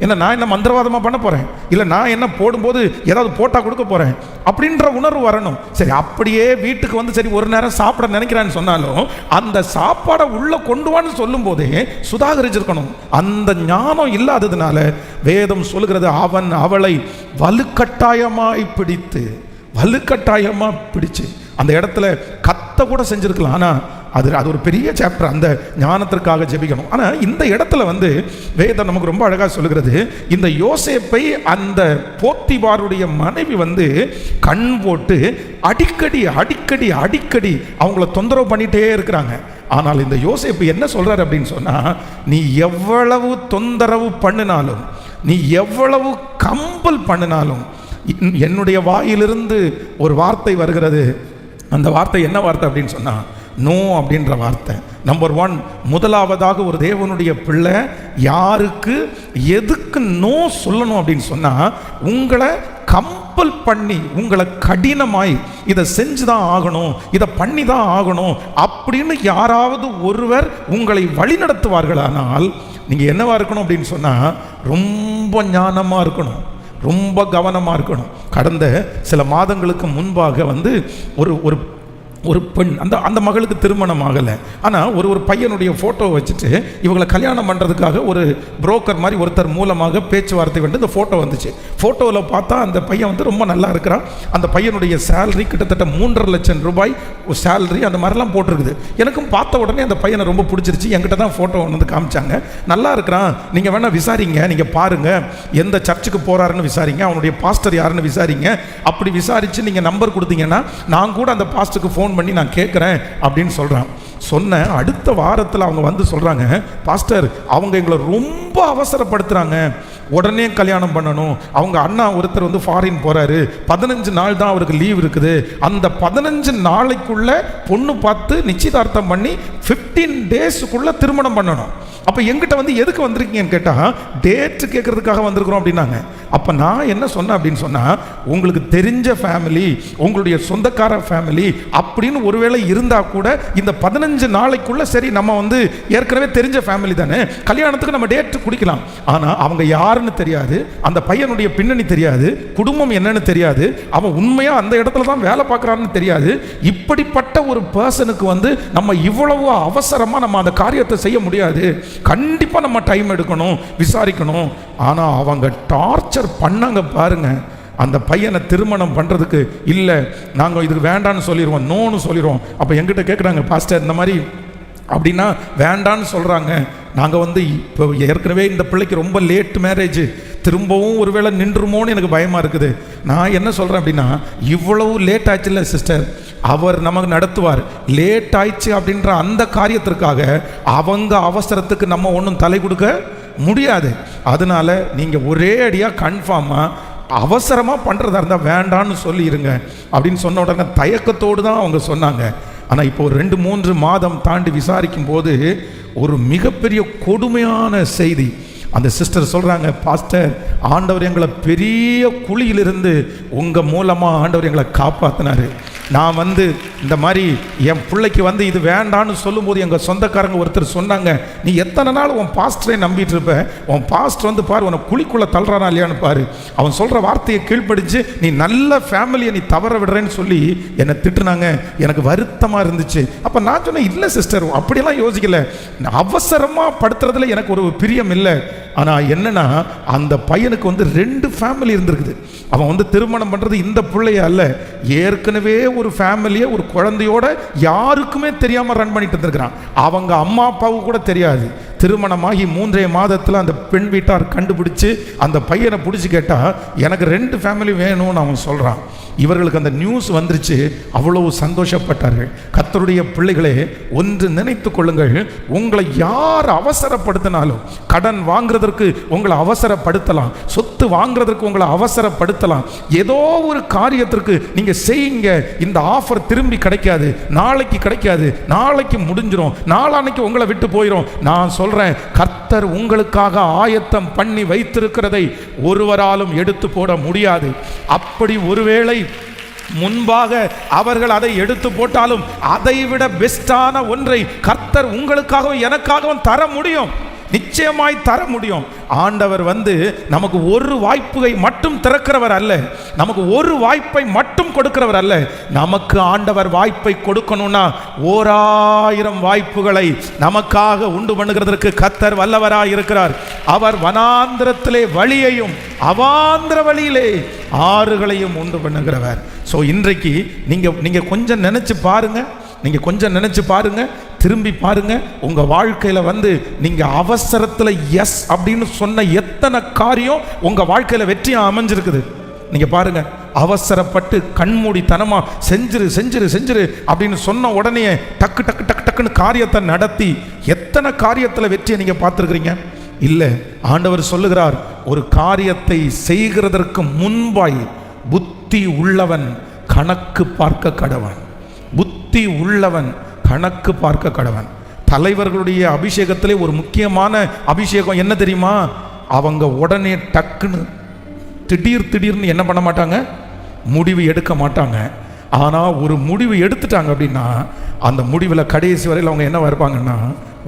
என்ன நான் என்ன மந்திரவாதமாக பண்ண போகிறேன்? இல்லை நான் என்ன போடும்போது ஏதாவது போட்டா கொடுக்க போகிறேன் அப்படின்ற உணர்வு வரணும். சரி, அப்படியே வீட்டுக்கு வந்து சரி ஒரு நேரம் சாப்பிட நினைக்கிறான்னு சொன்னாலும் அந்த சாப்பாடை உள்ள கொண்டு வான்னு சொல்லும் போதே சுதாகரிச்சிருக்கணும். அந்த ஞானம் இல்லாததுனால வேதம் சொல்லுகிறது, அவன் அவளை வலுக்கட்டாயமாய் பிடிச்சு அந்த இடத்துல கத்த கூட செஞ்சிருக்கலாம். ஆனால் அது ஒரு பெரிய சாப்டர். அந்த ஞானத்திற்காக ஜெபிக்கணும். ஆனால் இந்த இடத்துல வந்து வேதம் நமக்கு ரொம்ப அழகாக சொல்லுகிறது, இந்த யோசேப்பை அந்த போத்திபாருடைய மனைவி வந்து கண் போட்டு அடிக்கடி அவங்கள தொந்தரவு பண்ணிட்டே இருக்கிறாங்க. ஆனால் இந்த யோசேப்பு என்ன சொல்றாரு அப்படின்னு சொன்னா, நீ எவ்வளவு தொந்தரவு பண்ணினாலும், நீ எவ்வளவு கம்பல் பண்ணினாலும் என்னுடைய வாயிலிருந்து ஒரு வார்த்தை வருகிறது. அந்த வார்த்தை என்ன வார்த்தை அப்படின்னு சொன்னா, நோ அப்படின்ற வார்த்தை. நம்பர் 1, முதலாவதாக ஒரு தேவனுடைய பிள்ளை யாருக்கு எதுக்கு நோ சொல்லணும் அப்படின்னு சொன்னா, உங்களை கம்பல் பண்ணி, உங்களை கடினமாய் இதை செஞ்சுதான் ஆகணும், இதை பண்ணி தான் ஆகணும் அப்படின்னு யாராவது ஒருவர் உங்களை வழி நடத்துவார்களானால் நீங்க என்னவா இருக்கணும் அப்படின்னு சொன்னா, ரொம்ப ஞானமா இருக்கணும், ரொம்ப கவனமாக இருக்கணும். கடந்த சில மாதங்களுக்கு முன்பாக வந்து ஒரு பெண், அந்த மகளுக்கு திருமணம் ஆகலை. ஆனால் ஒரு பையனுடைய ஃபோட்டோ வச்சுட்டு இவங்களை கல்யாணம் பண்ணுறதுக்காக ஒரு புரோக்கர் மாதிரி ஒருத்தர் மூலமாக பேச்சுவார்த்தை வந்து இந்த ஃபோட்டோ வந்துச்சு. ஃபோட்டோவில் பார்த்தா அந்த பையன் வந்து ரொம்ப நல்லா இருக்கிறான். அந்த பையனுடைய சேலரி கிட்டத்தட்ட 3.5 லட்சம் ரூபாய் சேலரி, அந்த மாதிரிலாம் போட்டிருக்குது. எனக்கும் பார்த்த உடனே அந்த பையனை ரொம்ப பிடிச்சிருச்சு. என்கிட்ட தான் ஃபோட்டோ வந்து காமிச்சாங்க. நல்லா இருக்கிறான், நீங்கள் வேணால் விசாரிங்க, நீங்கள் பாருங்கள், எந்த சர்ச்சுக்கு போகிறாருன்னு விசாரிங்க, அவனுடைய பாஸ்டர் யாருன்னு விசாரிங்க. அப்படி விசாரித்து நீங்கள் நம்பர் கொடுத்தீங்கன்னா நான் கூட அந்த பாஸ்டருக்கு ஃபோன் பண்ணி நான் கேட்குறேன் அப்படின்னு சொல்கிறான். சொன்ன அடுத்த வாரத்தில் அவங்க வந்து சொல்கிறாங்க, பாஸ்டர் அவங்க எங்களை ரொம்ப அவசரப்படுத்துகிறாங்க, உடனே கல்யாணம் பண்ணணும். அவங்க அண்ணா ஒருத்தர் வந்து ஃபாரின் போகிறாரு, 15 நாள் தான் அவருக்கு லீவ் இருக்குது. அந்த 15 நாளைக்குள்ள பொண்ணு பார்த்து நிச்சயதார்த்தம் பண்ணி 15 டேஸுக்குள்ள திருமணம் பண்ணணும். அப்போ எங்கிட்ட வந்து எதுக்கு வந்திருக்கீங்கன்னு கேட்டால், டேட்டு கேட்கறதுக்காக வந்திருக்கிறோம் அப்படின்னாங்க. அப்போ நான் என்ன சொன்னேன் அப்படின்னு சொன்னால், உங்களுக்கு தெரிஞ்ச ஃபேமிலி, உங்களுடைய சொந்தக்கார ஃபேமிலி அப்படின்னு ஒருவேளை இருந்தால் கூட இந்த 15 நாளைக்குள்ள சரி நம்ம வந்து ஏற்கனவே தெரிஞ்ச ஃபேமிலி தானே, கல்யாணத்துக்கு நம்ம டேட்டு குடிக்கலாம். ஆனால் அவங்க யாருன்னு தெரியாது, அந்த பையனுடைய பின்னணி தெரியாது, குடும்பம் என்னன்னு தெரியாது, அவன் உண்மையாக அந்த இடத்துல தான் வேலை பார்க்குறான்னு தெரியாது. இப்படிப்பட்ட ஒரு பர்சனுக்கு வந்து நம்ம இவ்வளவு அவசரமாக நம்ம அந்த காரியத்தை செய்ய முடியாது. கண்டிப்பாக நம்ம டைம் எடுக்கணும், விசாரிக்கணும். ஆனால் அவங்க டார்ச்சர் பண்ணாங்க பாருங்க. அந்த பையனை திருமணம் பண்ணுறதுக்கு இல்லை, நாங்கள் இதுக்கு வேண்டான்னு சொல்லிடுவோம், நோன்னு சொல்லிடுவோம். அப்போ எங்கிட்ட கேட்குறாங்க, பாஸ்டர் இந்த மாதிரி அப்படின்னா வேண்டான்னு சொல்கிறாங்க, நாங்கள் வந்து இப்போ ஏற்கனவே இந்த பிள்ளைக்கு ரொம்ப லேட் மேரேஜ், திரும்பவும் ஒருவேளை நின்றுமோன்னு எனக்கு பயமாக இருக்குது. நான் என்ன சொல்கிறேன் அப்படின்னா, இவ்வளவு லேட் ஆச்சு இல்லை சிஸ்டர், அவர் நமக்கு நடத்துவார். லேட் ஆயிடுச்சு அப்படின்ற அந்த காரியத்திற்காக அவங்க அவசரத்துக்கு நம்ம ஒன்றும் தலை கொடுக்க முடியாது. அதனால நீங்கள் ஒரே அடியாக கன்ஃபார்மாக அவசரமாக பண்ணுறதா இருந்தால் வேண்டான்னு சொல்லிடுங்க அப்படின்னு சொன்ன உடனே தயக்கத்தோடு தான் அவங்க சொன்னாங்க. ஆனால் இப்போ ஒரு 2-3 மாதம் தாண்டி விசாரிக்கும் போது ஒரு மிகப்பெரிய கொடுமையான செய்தி. அந்த சிஸ்டர் சொல்கிறாங்க, பாஸ்டர் ஆண்டவர் எங்களை பெரிய குழியிலிருந்து உங்கள் மூலமாக ஆண்டவர் எங்களை காப்பாற்றினார். நான் வந்து இந்த மாதிரி என் பிள்ளைக்கு வந்து இது வேண்டான்னு சொல்லும்போது எங்கள் சொந்தக்காரங்க ஒருத்தர் சொன்னாங்க, நீ எத்தனை நாள் உன் பாஸ்டரை நம்பிட்டு இருப்ப, உன் பாஸ்டர் வந்து பாரு உன்னை குழிக்குள்ளே தள்ளுறானா இல்லையான்னு பாரு, அவன் சொல்கிற வார்த்தையை கீழ்ப்படிச்சு நீ நல்ல ஃபேமிலியை நீ தவற விடுறேன்னு சொல்லி என்னை திட்டுனாங்க. எனக்கு வருத்தமாக இருந்துச்சு. அப்போ நான் சொன்னேன், இல்லை சிஸ்டர் அப்படியெல்லாம் யோசிக்கல, அவசரமாக படுத்துறதுல எனக்கு ஒரு பிரியம் இல்லை. ஆனால் என்னன்னா, அந்த பையனுக்கு வந்து 2 ஃபேமிலி இருந்திருக்குது. அவன் வந்து திருமணம் பண்ணுறது இந்த பிள்ளைய அல்ல, ஏற்கனவே ஒரு ஃபேமிலியை ஒரு குழந்தையோட யாருக்குமே தெரியாமல் ரன் பண்ணிட்டு இருந்திருக்கிறான். அவங்க அம்மா அப்பாவுக்கு கூட தெரியாது. திருமணமாகி 3 மாதத்தில் அந்த பெண் வீட்டார் கண்டுபிடிச்சு அந்த பையனை பிடிச்சி கேட்டால் எனக்கு 2 ஃபேமிலி வேணும்னு அவன் சொல்கிறான். இவர்களுக்கு அந்த நியூஸ் வந்துருச்சு, அவ்வளவு சந்தோஷப்பட்டார்கள். கர்த்தருடைய பிள்ளைகளே, ஒன்று நினைத்து கொள்ளுங்கள், உங்களை யார் அவசரப்படுத்தினாலும், கடன் வாங்குறதற்கு உங்களை அவசரப்படுத்தலாம், சொத்து வாங்குறதற்கு உங்களை அவசரப்படுத்தலாம், ஏதோ ஒரு காரியத்திற்கு நீங்கள் செய்யுங்க, இந்த ஆஃபர் திரும்பி கிடைக்காது, நாளைக்கு கிடைக்காது, நாளைக்கு முடிஞ்சிடும், நாளான்னைக்கு உங்களை விட்டு போயிடும். நான் சொல்றேன், கர்த்தர் உங்களுக்காக ஆயத்தம் பண்ணி வைத்திருக்கிறதை ஒருவராலும் எடுத்து போட முடியாது. அப்படி ஒருவேளை முன்பாக அவர்கள் அதை எடுத்து போட்டாலும் அதைவிட பெஸ்டான ஒன்றை கர்த்தர் உங்களுக்காகவும் எனக்காகவும் தர முடியும், நிச்சயமாய் தர முடியும். ஆண்டவர் நமக்கு ஒரு வாய்ப்பை மட்டும் திறக்கிறவர் அல்ல, நமக்கு ஒரு வாய்ப்பை மட்டும் கொடுக்கிறவர் அல்ல. நமக்கு ஆண்டவர் வாய்ப்பை கொடுக்கணும்னா 1000 வாய்ப்புகளை நமக்காக உண்டு பண்ணுகிறதற்கு கர்த்தர் வல்லவராய் இருக்கிறார். அவர் வனாந்திரத்திலே வழியையும் அவாந்திர வழியிலே ஆறுகளையும் உண்டு பண்ணுகிறவர். ஸோ இன்றைக்கு நீங்க கொஞ்சம் நினைச்சு பாருங்க, நீங்க கொஞ்சம் நினைச்சு பாருங்க, திரும்பி பாருங்க. உங்க வாழ்க்கையில நீங்க அவசரத்துல எஸ் அப்படின்னு சொன்ன எத்தனை காரியம் உங்க வாழ்க்கையில வெற்றியா அமைஞ்சிருக்குது. நீங்க பாருங்க, அவசரப்பட்டு கண்மூடித்தனமா செஞ்சிரு செஞ்சிரு செஞ்சிரு அப்படின்னு சொன்ன உடனே டக்கு டக்கு டக்கு டக்குன்னு காரியத்தை நடத்தி எத்தனை காரியத்துல வெற்றியை நீங்க பார்த்துருக்கிறீங்க? இல்ல, ஆண்டவர் சொல்லுகிறார், ஒரு காரியத்தை செய்கிறதற்கு முன்பாய் புத்தி உள்ளவன் கணக்கு பார்க்க கடவன். புத்தி உள்ளவன் கணக்கு பார்க்க கடவன். தலைவர்களுடைய அபிஷேகத்திலே ஒரு முக்கியமான அபிஷேகம் என்ன தெரியுமா? அவங்க உடனே டக்குன்னு திடீர்னு என்ன பண்ண மாட்டாங்க, முடிவு எடுக்க மாட்டாங்க. ஆனால் ஒரு முடிவு எடுத்துட்டாங்க அப்படின்னா அந்த முடிவில் கடைசி வரையில் அவங்க என்னவா இருப்பாங்கன்னா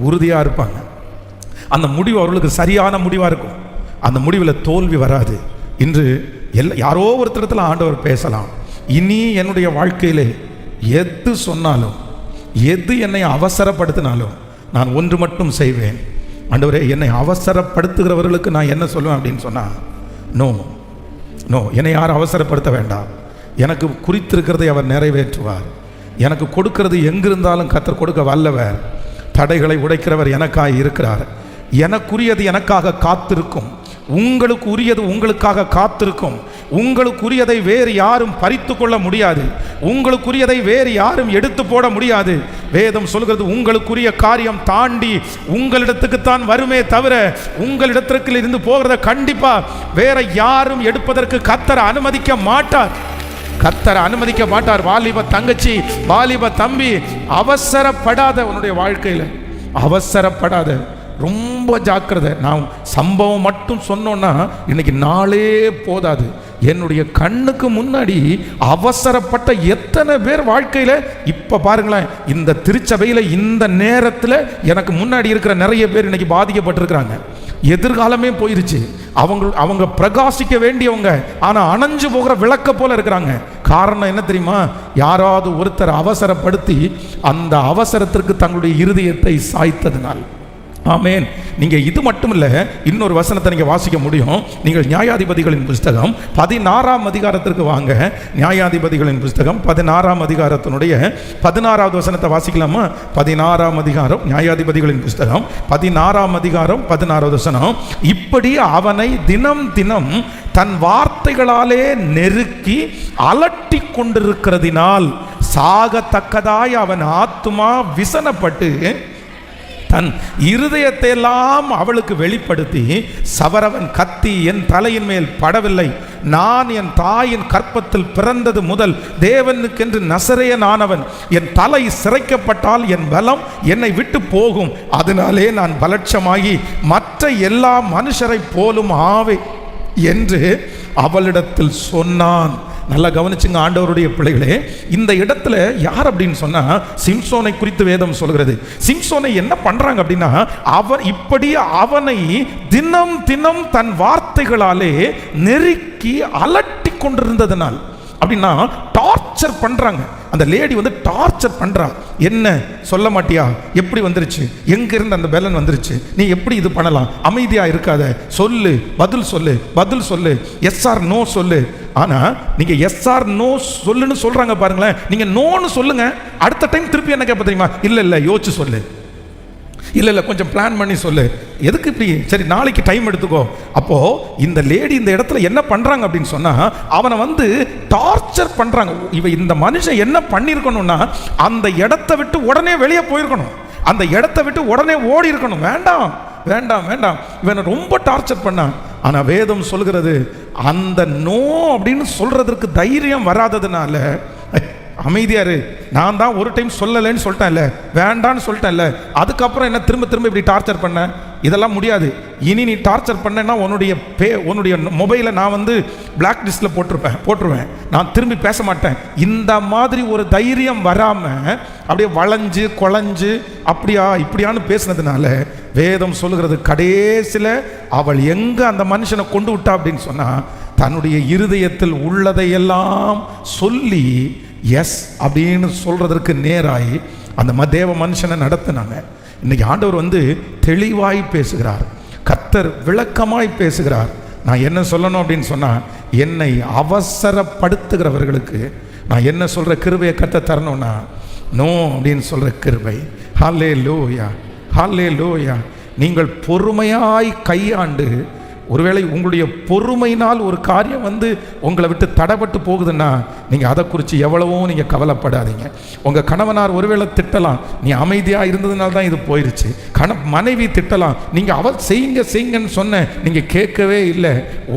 உறுதியாக இருப்பாங்க. அந்த முடிவு அவர்களுக்கு சரியான முடிவாக இருக்கும், அந்த முடிவில் தோல்வி வராது. இன்று யாரோ ஒருத்தரத்தில் ஆண்டவர் பேசலாம், இனி என்னுடைய வாழ்க்கையிலே எது சொன்னாலும், எது என்னை அவசரப்படுத்தினாலும் நான் ஒன்று மட்டும் செய்வேன். ஆண்டவரே, என்னை அவசரப்படுத்துகிறவர்களுக்கு நான் என்ன சொல்லுவேன் அப்படின்னு சொன்னால், நோ நோ, என்னை யாரும் அவசரப்படுத்த வேண்டாம். எனக்கு குறித்திருக்கிறதை அவர் நிறைவேற்றுவார். எனக்கு கொடுக்கிறது எங்கிருந்தாலும் கர்த்தர் கொடுக்க வல்லவர். தடைகளை உடைக்கிறவர் எனக்காக இருக்கிறார். எனக்குரியது எனக்காக காத்திருக்கும், உங்களுக்கு உரியது உங்களுக்காக காத்திருக்கும். உங்களுக்குரியதை வேறு யாரும் பறித்து கொள்ள முடியாது, உங்களுக்குரியதை வேறு யாரும் எடுத்து போட முடியாது. வேதம் சொல்கிறது, உங்களுக்குரிய காரியம் தாண்டி உங்களிடத்துக்குத்தான் வருமே தவிர உங்களிடத்திற்கு இருந்து போகிறத கண்டிப்பா வேற யாரும் எடுப்பதற்கு கர்த்தர் அனுமதிக்க மாட்டார். கர்த்தர் அனுமதிக்க மாட்டார். வாலிப தங்கச்சி, வாலிப தம்பி, அவசரப்படாத, உன்னுடைய வாழ்க்கையில் அவசரப்படாத, ரொம்ப ஜாக்கிரதை. நான் சம்பவம் மட்டும் சொன்னோன்னா இன்னைக்கு நாளே போதாது. என்னுடைய கண்ணுக்கு முன்னாடி அவசரப்பட்ட எத்தனை பேர் வாழ்க்கையில் இப்போ பாருங்களேன், இந்த திருச்சபையில் இந்த நேரத்தில் எனக்கு முன்னாடி இருக்கிற நிறைய பேர் இன்னைக்கு பாதிக்கப்பட்டிருக்கிறாங்க. எதிர்காலமே போயிருச்சு. அவங்க பிரகாசிக்க வேண்டியவங்க, ஆனால் அணைஞ்சு போகிற விளக்க போல இருக்கிறாங்க. காரணம் என்ன தெரியுமா? யாராவது ஒருத்தர் அவசரப்படுத்தி அந்த அவசரத்திற்கு தங்களுடைய இருதயத்தை சாய்த்ததினால். ஆமேன். நீங்கள் இது மட்டும் இல்லை, இன்னொரு வசனத்தை நீங்கள் வாசிக்க முடியும். நீங்கள் நியாயாதிபதிகளின் புஸ்தகம் 16ஆம் அதிகாரத்திற்கு வாங்க. நியாயாதிபதிகளின் புஸ்தகம் 16ஆம் அதிகாரத்தினுடைய 16வது வசனத்தை வாசிக்கலாமா? 16ஆம் அதிகாரம், நியாயாதிபதிகளின் புஸ்தகம் 16ஆம் அதிகாரம் 16வது வசனம். இப்படி அவனை தினம் தினம் தன் வார்த்தைகளாலே நெருக்கி அலட்டி கொண்டிருக்கிறதினால் சாகத்தக்கதாய் அவன் ஆத்துமா விசனப்பட்டு தன் இருதயத்தை எல்லாம் அவளுக்கு வெளிப்படுத்தி, சவரவன் கத்தி என் தலையின் மேல் படவில்லை, நான் என் தாயின் கற்பத்தில் பிறந்தது முதல் தேவனுக்கென்று நசரேயனானவன், என் தலை சிரைக்கப்பட்டால் என் பலம் என்னை விட்டு போகும், அதனாலே நான் பலட்சமாகி மற்ற எல்லா மனுஷரை போலும் ஆவே என்று அவளிடத்தில் சொன்னான். நல்லா கவனிச்சுங்க ஆண்டவருடைய பிள்ளைகளே, இந்த இடத்துல யார் அப்படின்னு சொன்னா சிம்சோனை குறித்து வேதம் சொல்கிறது. சிம்சோனை என்ன பண்றாங்க அப்படின்னா, இப்படி அவனை தினம் தினம் தன் வார்த்தைகளாலே நெருக்கி அலட்டி கொண்டிருந்ததனால், அப்படின்னா டார்ச்சர் பண்றாங்க. அந்த லேடி டார்ச்சர் பண்றா. என்ன சொல்ல மாட்டியா? எப்படி வந்துருச்சு? எங்க இருந்து அந்த பெலன் வந்துருச்சு? நீ எப்படி இது பண்ணலாம்? அமைதியா இருக்காத, சொல்லு, பதில் சொல்லு, பதில் சொல்லு, எஸ் ஆர் நோ சொல்லு. ஆனா நீங்க எஸ் ஆர் நோ சொல்லுன்னு சொல்றாங்க பாருங்களேன். நீங்க நோன்னு சொல்லுங்க, அடுத்த டைம் திருப்பி என்ன கேட்ப தெரியுமா? இல்ல இல்ல யோசிச்சு சொல்லு. இல்லை கொஞ்சம் பிளான் பண்ணி சொல்லு. எதுக்கு இப்படி? சரி நாளைக்கு டைம் எடுத்துக்கோ. அப்போது இந்த லேடி இந்த இடத்துல என்ன பண்ணுறாங்க அப்படின்னு சொன்னால், அவனை வந்து டார்ச்சர் பண்ணுறாங்க. இந்த மனுஷன் என்ன பண்ணியிருக்கணும்னா, அந்த இடத்த விட்டு உடனே வெளியே போயிருக்கணும், அந்த இடத்த விட்டு உடனே ஓடி இருக்கணும். வேண்டாம் வேண்டாம் வேண்டாம், இவனை ரொம்ப டார்ச்சர் பண்ணான். ஆனால் வேதம் சொல்கிறது, அந்த நோ அப்படின்னு சொல்றதற்கு தைரியம் வராததுனால அமைதியாரு, நான் தான் ஒரு டைம் சொல்லலைன்னு சொல்லிட்டேன்ல, வேண்டான்னு சொல்லிட்டேன்ல, அதுக்கப்புறம் என்ன திரும்ப திரும்ப இப்படி டார்ச்சர் பண்ண? இதெல்லாம் முடியாது. இனி நீ டார்ச்சர் பண்ணேன்னா உன்னுடைய மொபைலை நான் வந்து பிளாக் லிஸ்ட்டில் போட்டுருவேன், நான் திரும்பி பேச மாட்டேன். இந்த மாதிரி ஒரு தைரியம் வராமல் அப்படியே வளைஞ்சு கொலைஞ்சு அப்படியா இப்படியான்னு பேசினதுனால வேதம் சொல்லுகிறது, கடைசியில் அவள் எங்கே அந்த மனுஷனை கொண்டு விட்டா அப்படின்னு சொன்னால், தன்னுடைய இருதயத்தில் உள்ளதையெல்லாம் சொல்லி எஸ் அப்படின்னு சொல்றதற்கு நேராய் அந்த தேவ மனுஷனை நடத்தினாங்க. இன்னைக்கு ஆண்டவர் வந்து தெளிவாய் பேசுகிறார், கர்த்தர் விளக்கமாய் பேசுகிறார். நான் என்ன சொல்லணும் அப்படின்னு சொன்னா, என்னை அவசரப்படுத்துகிறவர்களுக்கு நான் என்ன சொல்ற கிருபையை கர்த்தர் தரணும்னா, நோ அப்படின்னு சொல்ற கிருபை. ஹல்லேலூயா ஹல்லேலூயா. நீங்கள் பொறுமையாய் கையாண்டு, ஒருவேளை உங்களுடைய பொறுமையினால் ஒரு காரியம் வந்து உங்களை விட்டு தடைப்பட்டு போகுதுன்னா, நீங்கள் அதை குறித்து எவ்வளவோ நீங்கள் கவலைப்படாதீங்க. உங்கள் கணவனார் ஒருவேளை திட்டலாம், நீ அமைதியாக இருந்ததுனால தான் இது போயிடுச்சு. மனைவி திட்டலாம், நீங்கள் அவள் செய்யுங்கன்னு சொன்ன, நீங்கள் கேட்கவே இல்லை.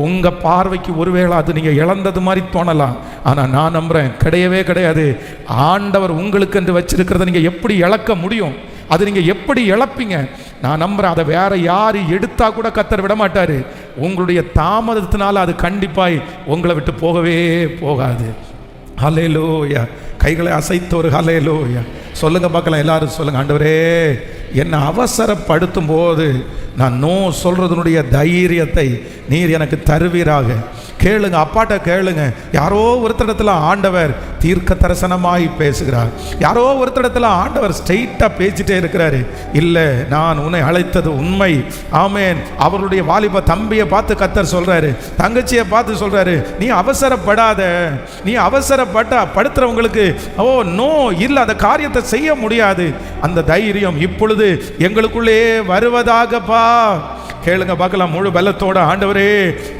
உங்கள் பார்வைக்கு ஒருவேளை அது நீங்கள் இழந்தது மாதிரி தோணலாம். ஆனால் நான் நம்புகிறேன், கிடையவே கிடையாது. ஆண்டவர் உங்களுக்கு என்று வச்சிருக்கிறத நீங்கள் எப்படி இழக்க முடியும்? அது நீங்கள் எப்படி இழப்பீங்க? நான் நம்புகிறேன், அதை வேற யார் எடுத்தா கூட கர்த்தர் விட மாட்டார். உங்களுடைய தாமதத்தினால அது கண்டிப்பாய் உங்களை விட்டு போகவே போகாது. ஹல்லேலூயா. கைகளை அசைத்து ஒரு ஹல்லேலூயா சொல்லுங்க பார்க்கலாம். எல்லாரும் சொல்லுங்க, ஆண்டவரே என்னை அவசரப்படுத்தும் போது நான் நோ சொல்றதனுடைய தைரியத்தை நீர் எனக்கு தருவீராக. கேளுங்க, அப்பாட்ட கேளுங்க. யாரோ ஒருத்தடத்துல ஆண்டவர் தீர்க்க தரிசனமாய் பேசுகிறார், யாரோ ஒருத்தடத்துல ஆண்டவர் ஸ்ட்ரெயிட்டா பேசிட்டே இருக்கிறாரு. இல்லை, நான் உன்னை அழைத்தது உண்மை. ஆமேன். அவருடைய வாலிப தம்பியை பார்த்து கர்த்தர் சொல்றாரு, தங்கச்சியை பார்த்து சொல்றாரு, நீ அவசரப்படாத. நீ படுத்துறவங்களுக்கு ஓ நோ இல்லை, அந்த காரியத்தை செய்ய முடியாது. அந்த தைரியம் இப்பொழுது எங்களுக்குள்ளே வருவதாகப்பா. கேளுங்க பார்க்கலாம் முழு பலத்தோட. ஆண்டவரே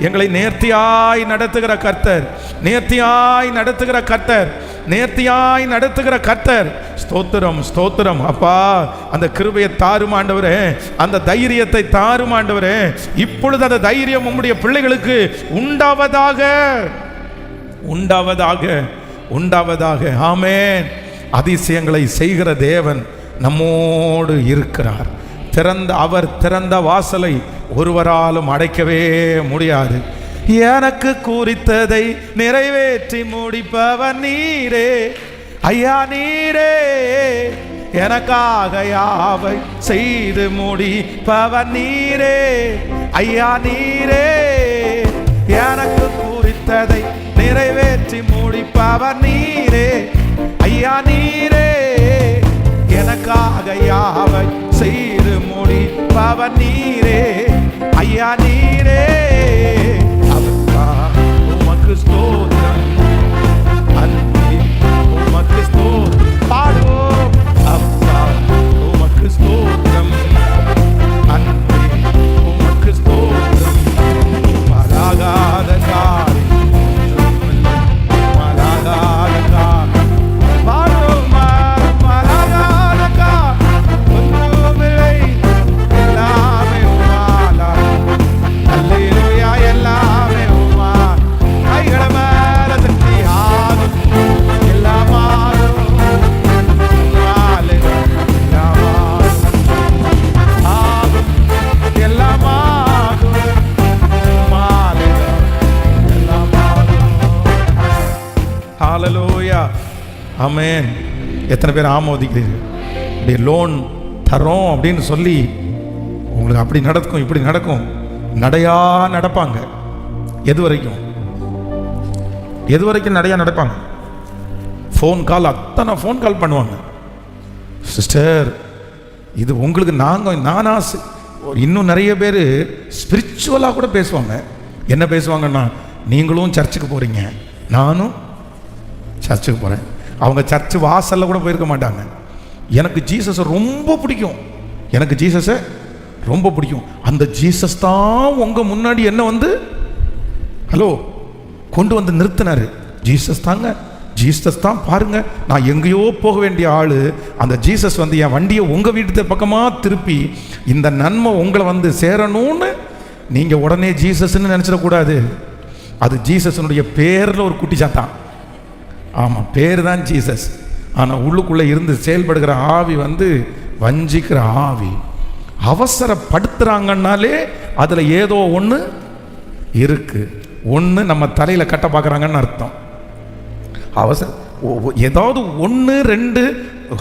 எங்களை நேர்த்தியாய் நடத்துகிற கர்த்தர், நேர்த்தியாய் நடத்துகிற கர்த்தர், நேர்த்தியாய் நடத்துகிற கர்த்தர். ஸ்தோத்திரம் ஸ்தோத்திரம் அப்பா. அந்த கிருபையை தாரும் ஆண்டவரே, அந்த தைரியத்தை தாரும் ஆண்டவரே. இப்பொழுது அந்த தைரியம் உம்முடைய பிள்ளைகளுக்கு உண்டாவதாக, உண்டாவதாக, உண்டாவதாக. ஆமென். அதிசயங்களை செய்கிற தேவன் நம்மோடு இருக்கிறார். அவர் திறந்த வாசலை ஒருவராலும் அடைக்கவே முடியாது. எனக்கு குறித்ததை நிறைவேற்றி முடிப்பவர் நீரே ஐயா, நீரே எனக்காக யாவை செய்து முடிப்பவர் நீரே ஐயா, நீரே எனக்கு குறித்ததை நிறைவேற்றி முடிப்பவர் நீரே ஐயா, நீரே எனக்காக யாவை செய்து முடிப்பவர் நீரே ஐயா, நீரே. அப்பா உமக்கு ஸ்தோத்திரம், அன்பே உமக்கு ஸ்தோத்திரம். பாடுவோம். அப்பா உமக்கு ஸ்தோத்திரம், அன்பே உமக்கு ஸ்தோத்திரம். மலாகாத காரியம் மலாகாத காரியம். பாடுவோம். மலாகாத காரியம் ஒன்றுமில்லை, எல்லாமே உம்மாலா. அல்லேலூயா, எல்லாமே உம்மா. கைகளை மேல தட்டி ஆகும், எல்லாமாகும் உம்மாலே, எல்லாமாகும் ஆகும், எல்லாமாகும் உம்மாலே, எல்லாமாகும். ஹல்லேலூயா. ஆமென். எத்தனை பேர் ஆமோதிக்கிறீர்கள்? இப்படி லோன் தரோம் அப்படின்னு சொல்லி உங்களுக்கு அப்படி நடக்கும் இப்படி நடக்கும், நடையா நடப்பாங்க. எது வரைக்கும் நடையா நடப்பாங்க? ஃபோன் கால், அத்தனை ஃபோன் கால் பண்ணுவாங்க. சிஸ்டர் இது உங்களுக்கு நானா இன்னும் நிறைய பேர் ஸ்பிரிச்சுவலாக கூட பேசுவாங்க. என்ன பேசுவாங்கன்னா, நீங்களும் சர்ச்சுக்கு போகிறீங்க, நானும் சர்ச்சுக்கு போகிறேன். அவங்க சர்ச்சு வாசலில் கூட போயிருக்க மாட்டாங்க. எனக்கு ஜீசஸ் ரொம்ப பிடிக்கும், எனக்கு ஜீசஸை ரொம்ப பிடிக்கும். அந்த ஜீசஸ் தான் உங்கள் முன்னாடி என்ன வந்து ஹலோ கொண்டு வந்து நிறுத்தினாரு. ஜீசஸ் தாங்க, ஜீசஸ் தான் பாருங்க. நான் எங்கேயோ போக வேண்டிய ஆள், அந்த ஜீசஸ் வந்து என் வண்டியை உங்கள் வீட்டு பக்கமாக திருப்பி இந்த நன்மை உங்களை வந்து சேரணும்னு நீங்கள் உடனே ஜீசஸ்ன்னு நினச்சிடக்கூடாது. அது ஜீசஸனுடைய பேரில் ஒரு குட்டி சாத்தான். ஆமாம், பேர் தான் ஜீசஸ். ஆனால் உள்ளுக்குள்ளே இருந்து செயல்படுகிற ஆவி வந்து வஞ்சிக்கிற ஆவி. அவசரப்படுத்துகிறாங்கன்னாலே அதில் ஏதோ ஒன்று இருக்கு. ஒன்று நம்ம தலையில் கட்ட பார்க்குறாங்கன்னு அர்த்தம். ஏதாவது 1 2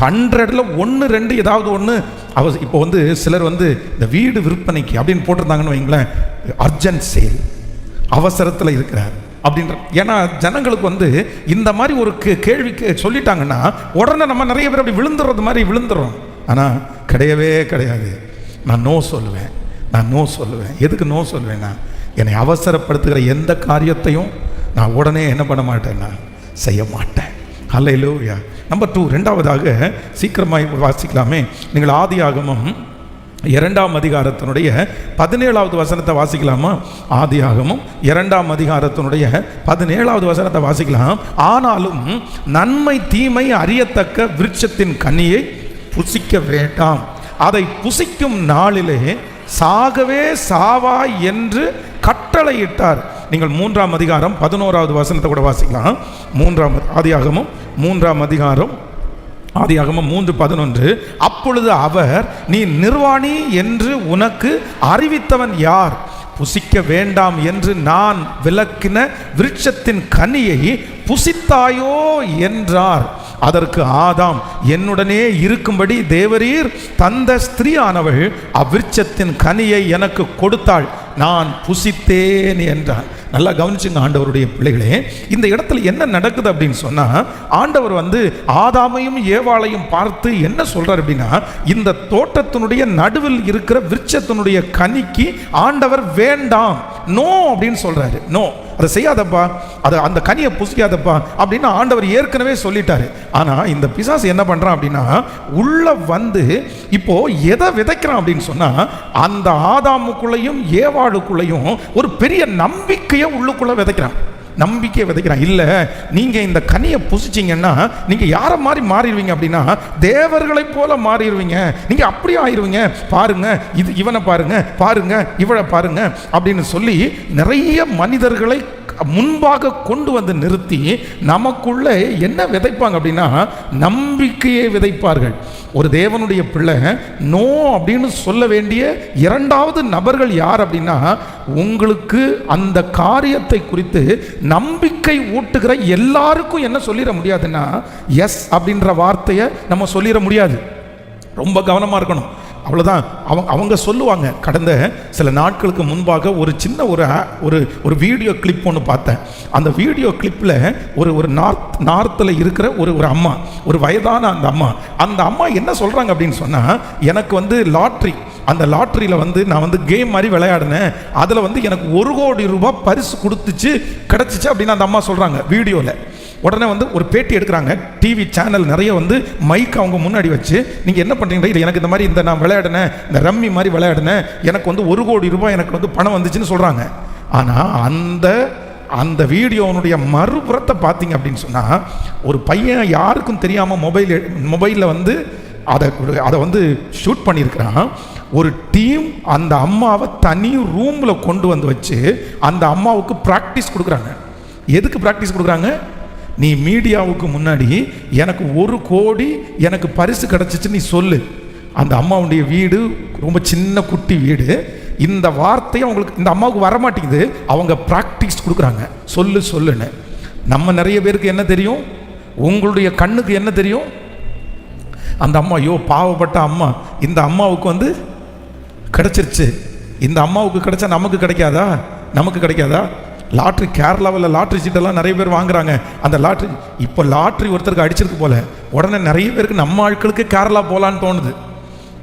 100ல் 1 2 ஏதாவது ஒன்று இப்போ வந்து சிலர் வந்து இந்த வீடு விற்பனைக்கு அப்படின்னு போட்டிருந்தாங்கன்னு வைங்களேன், அர்ஜென்ட் சேல், அவசரத்தில் இருக்கிறார் அப்படின்ற. ஏன்னா ஜனங்களுக்கு வந்து இந்த மாதிரி ஒரு கேள்விக்கு சொல்லிட்டாங்கன்னா உடனே நம்ம நிறைய பேர் அப்படி விழுந்துடுறது மாதிரி விழுந்துடுறோம். ஆனால் கிடையவே கிடையாது. நான் நோ சொல்லுவேன், நான் நோ சொல்லுவேன். எதுக்கு நோ சொல்லுவேன்னா, என்னை அவசரப்படுத்துகிற எந்த காரியத்தையும் நான் உடனே என்ன பண்ண மாட்டேன்னா செய்ய மாட்டேன். அல்லேலூயா. நம்பர் 2, ரெண்டாவதாக சீக்கிரமாக வாசிக்கலாமே. நீங்கள் ஆதியாகமம் 2ஆம் அதிகாரத்தினுடைய 17வது வசனத்தை வாசிக்கலாமா? ஆதியாகமம் 2ஆம் அதிகாரத்தினுடைய 17வது வசனத்தை வாசிக்கலாம். ஆனாலும் நன்மை தீமை அறியத்தக்க விருட்சத்தின் கனியை புசிக்க வேண்டாம், அதை புசிக்கும் நாளிலே சாகவே சாவாய் என்று கட்டளையிட்டார். நீங்கள் 3ஆம் அதிகாரம் 11வது வசனத்தை கூட வாசிக்கலாம். ஆதியாகமம் 3ஆம் அதிகாரம், ஆதியாகமம் 3:11. அப்பொழுது அவர், நீ நிர்வாணி என்று உனக்கு அறிவித்தவன் யார்? புசிக்க வேண்டாம் என்று நான் விலக்கின விருட்சத்தின் கனியை புசித்தாயோ என்றார். அதற்கு ஆதாம், என்னுடனே இருக்கும்படி தேவரீர் தந்த ஸ்திரீயானவள் அவ்விருட்சத்தின் கனியை எனக்கு கொடுத்தாள், நான் புசித்தேன் என்றான். நல்லா கவனிச்சுங்க ஆண்டவருடைய பிள்ளைகளே. இந்த இடத்துல என்ன நடக்குது அப்படின்னு சொன்னா, ஆண்டவர் வந்து ஆதாமையும் ஏவாளையும் பார்த்து என்ன சொல்றார் அப்படின்னா, இந்த தோட்டத்தினுடைய நடுவில் இருக்கிற விருட்சத்தினுடைய கனிக்கு ஆண்டவர் வேண்டாம், நோ அப்படின்னு சொல்றாரு. நோ, அதை செய்யாதப்பா, அதை அந்த கனியை புசிக்காதப்பா அப்படின்னு ஆண்டவர் ஏற்கனவே சொல்லிட்டாரு. ஆனா இந்த பிசாசு என்ன பண்றான் அப்படின்னா, உள்ள வந்து இப்போ எதை விதைக்கிறான் அப்படின்னு சொன்னா, அந்த ஆதாமுக்குள்ளையும் ஏவாளுக்குள்ளையும் ஒரு பெரிய நம்பிக்கையை உள்ளுக்குள்ள விதைக்கிறான். நம்பிக்கை விதைக்கிறான். இல்ல, நீங்க இந்த கனியை புசிச்சீங்கன்னா நீங்க யார மாதிரி மாறிடுவீங்க அப்படின்னா, தேவர்களை போல மாறிடுவீங்க, நீங்க அப்படியே ஆயிருவீங்க. பாருங்க, இது இவனை பாருங்க, பாருங்க இவளை பாருங்க அப்படின்னு சொல்லி நிறைய மனிதர்களை முன்பாக கொண்டு வந்து நிறுத்தி நமக்குள்ள என்ன விதைப்பாங்க அப்படின்னா, நம்பிக்கையை விதைப்பார்கள். ஒரு தேவனுடைய பிள்ளை நோ அப்படின்னு சொல்ல வேண்டிய 2வது நபர்கள் யார் அப்படின்னா, உங்களுக்கு அந்த காரியத்தை குறித்து நம்பிக்கை ஊட்டுகிற எல்லாருக்கும் என்ன சொல்லிட முடியாதுன்னா, எஸ் அப்படின்ற வார்த்தையை நம்ம சொல்லிட முடியாது. ரொம்ப கவனமா இருக்கணும். அவ்வளோதான். அவங்க சொல்லுவாங்க. கடந்த சில நாட்களுக்கு முன்பாக ஒரு சின்ன ஒரு வீடியோ கிளிப் ஒன்று பார்த்தேன். அந்த வீடியோ கிளிப்பில் ஒரு நார்த்தில் இருக்கிற ஒரு அம்மா, ஒரு வயதான அந்த அம்மா என்ன சொல்கிறாங்க அப்படின்னு சொன்னால், எனக்கு வந்து லாட்ரி, அந்த லாட்ரியில் வந்து நான் வந்து கேம் மாதிரி விளையாடினேன், அதில் வந்து எனக்கு 1 கோடி ரூபாய் பரிசு கிடச்சிச்சு அப்படின்னு அந்த அம்மா சொல்கிறாங்க வீடியோவில். உடனே வந்து ஒரு பேட்டி எடுக்கிறாங்க. டிவி சேனல் நிறைய வந்து மைக் அவங்க முன்னாடி வச்சு, நீங்கள் என்ன பண்ணுறீங்க, இல்லை எனக்கு இந்த மாதிரி நான் விளையாடினேன், இந்த ரம்மி மாதிரி விளையாடினேன், எனக்கு வந்து 1 கோடி ரூபாய் எனக்கு வந்து பணம் வந்துச்சுன்னு சொல்கிறாங்க. ஆனால் அந்த வீடியோனுடைய மறுபுறத்தை பார்த்தீங்க அப்படின்னு சொன்னால், ஒரு பையன் யாருக்கும் தெரியாமல் மொபைலில் வந்து அதை வந்து ஷூட் பண்ணியிருக்கிறான். ஒரு டீம் அந்த அம்மாவை தனி ரூமில் கொண்டு வந்து வச்சு அந்த அம்மாவுக்கு ப்ராக்டிஸ் கொடுக்குறாங்க. எதுக்கு ப்ராக்டிஸ் கொடுக்குறாங்க? நீ மீடியாவுக்கு முன்னாடி எனக்கு 1 கோடி எனக்கு பரிசு கிடச்சிச்சு நீ சொல்லு. அந்த அம்மாவுடைய வீடு ரொம்ப சின்ன குட்டி வீடு. இந்த வார்த்தையை அவங்களுக்கு, இந்த அம்மாவுக்கு வரமாட்டேங்குது. அவங்க ப்ராக்டிஸ் கொடுக்குறாங்க, சொல்லுன்னு. நம்ம நிறைய பேருக்கு என்ன தெரியும்? உங்களுடைய கண்ணுக்கு என்ன தெரியும்? அந்த அம்மா, ஐயோ பாவப்பட்ட அம்மா, இந்த அம்மாவுக்கு வந்து கிடைச்சிருச்சு, இந்த அம்மாவுக்கு கிடைச்சா நமக்கு கிடைக்காதா? லாட்ரி, கேரளாவில் லாட்ரி சீட்டெல்லாம் நிறைய பேர் வாங்குறாங்க. அந்த லாட்ரி, இப்போ லாட்ரி ஒருத்தருக்கு அடிச்சிருக்கு போல, உடனே நிறைய பேருக்கு நம்ம ஆட்களுக்கு கேரளா போகலான்னு தோணுது.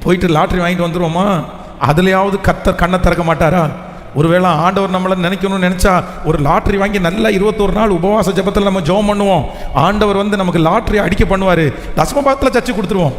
போயிட்டு லாட்ரி வாங்கிட்டு வந்துடுவோமா? அதுலையாவது கண்ணை திறக்க மாட்டாரா? ஒருவேளை ஆண்டவர் நம்மளை நினைக்கணும்னு நினச்சா ஒரு லாட்ரி வாங்கி நல்லா 21 நாள் உபவாச ஜபத்தில் நம்ம ஜெபம் பண்ணுவோம். ஆண்டவர் வந்து நமக்கு லாட்ரி அடிக்க பண்ணுவார். தசமபாகத்தில் சர்ச்சை கொடுத்துருவோம்.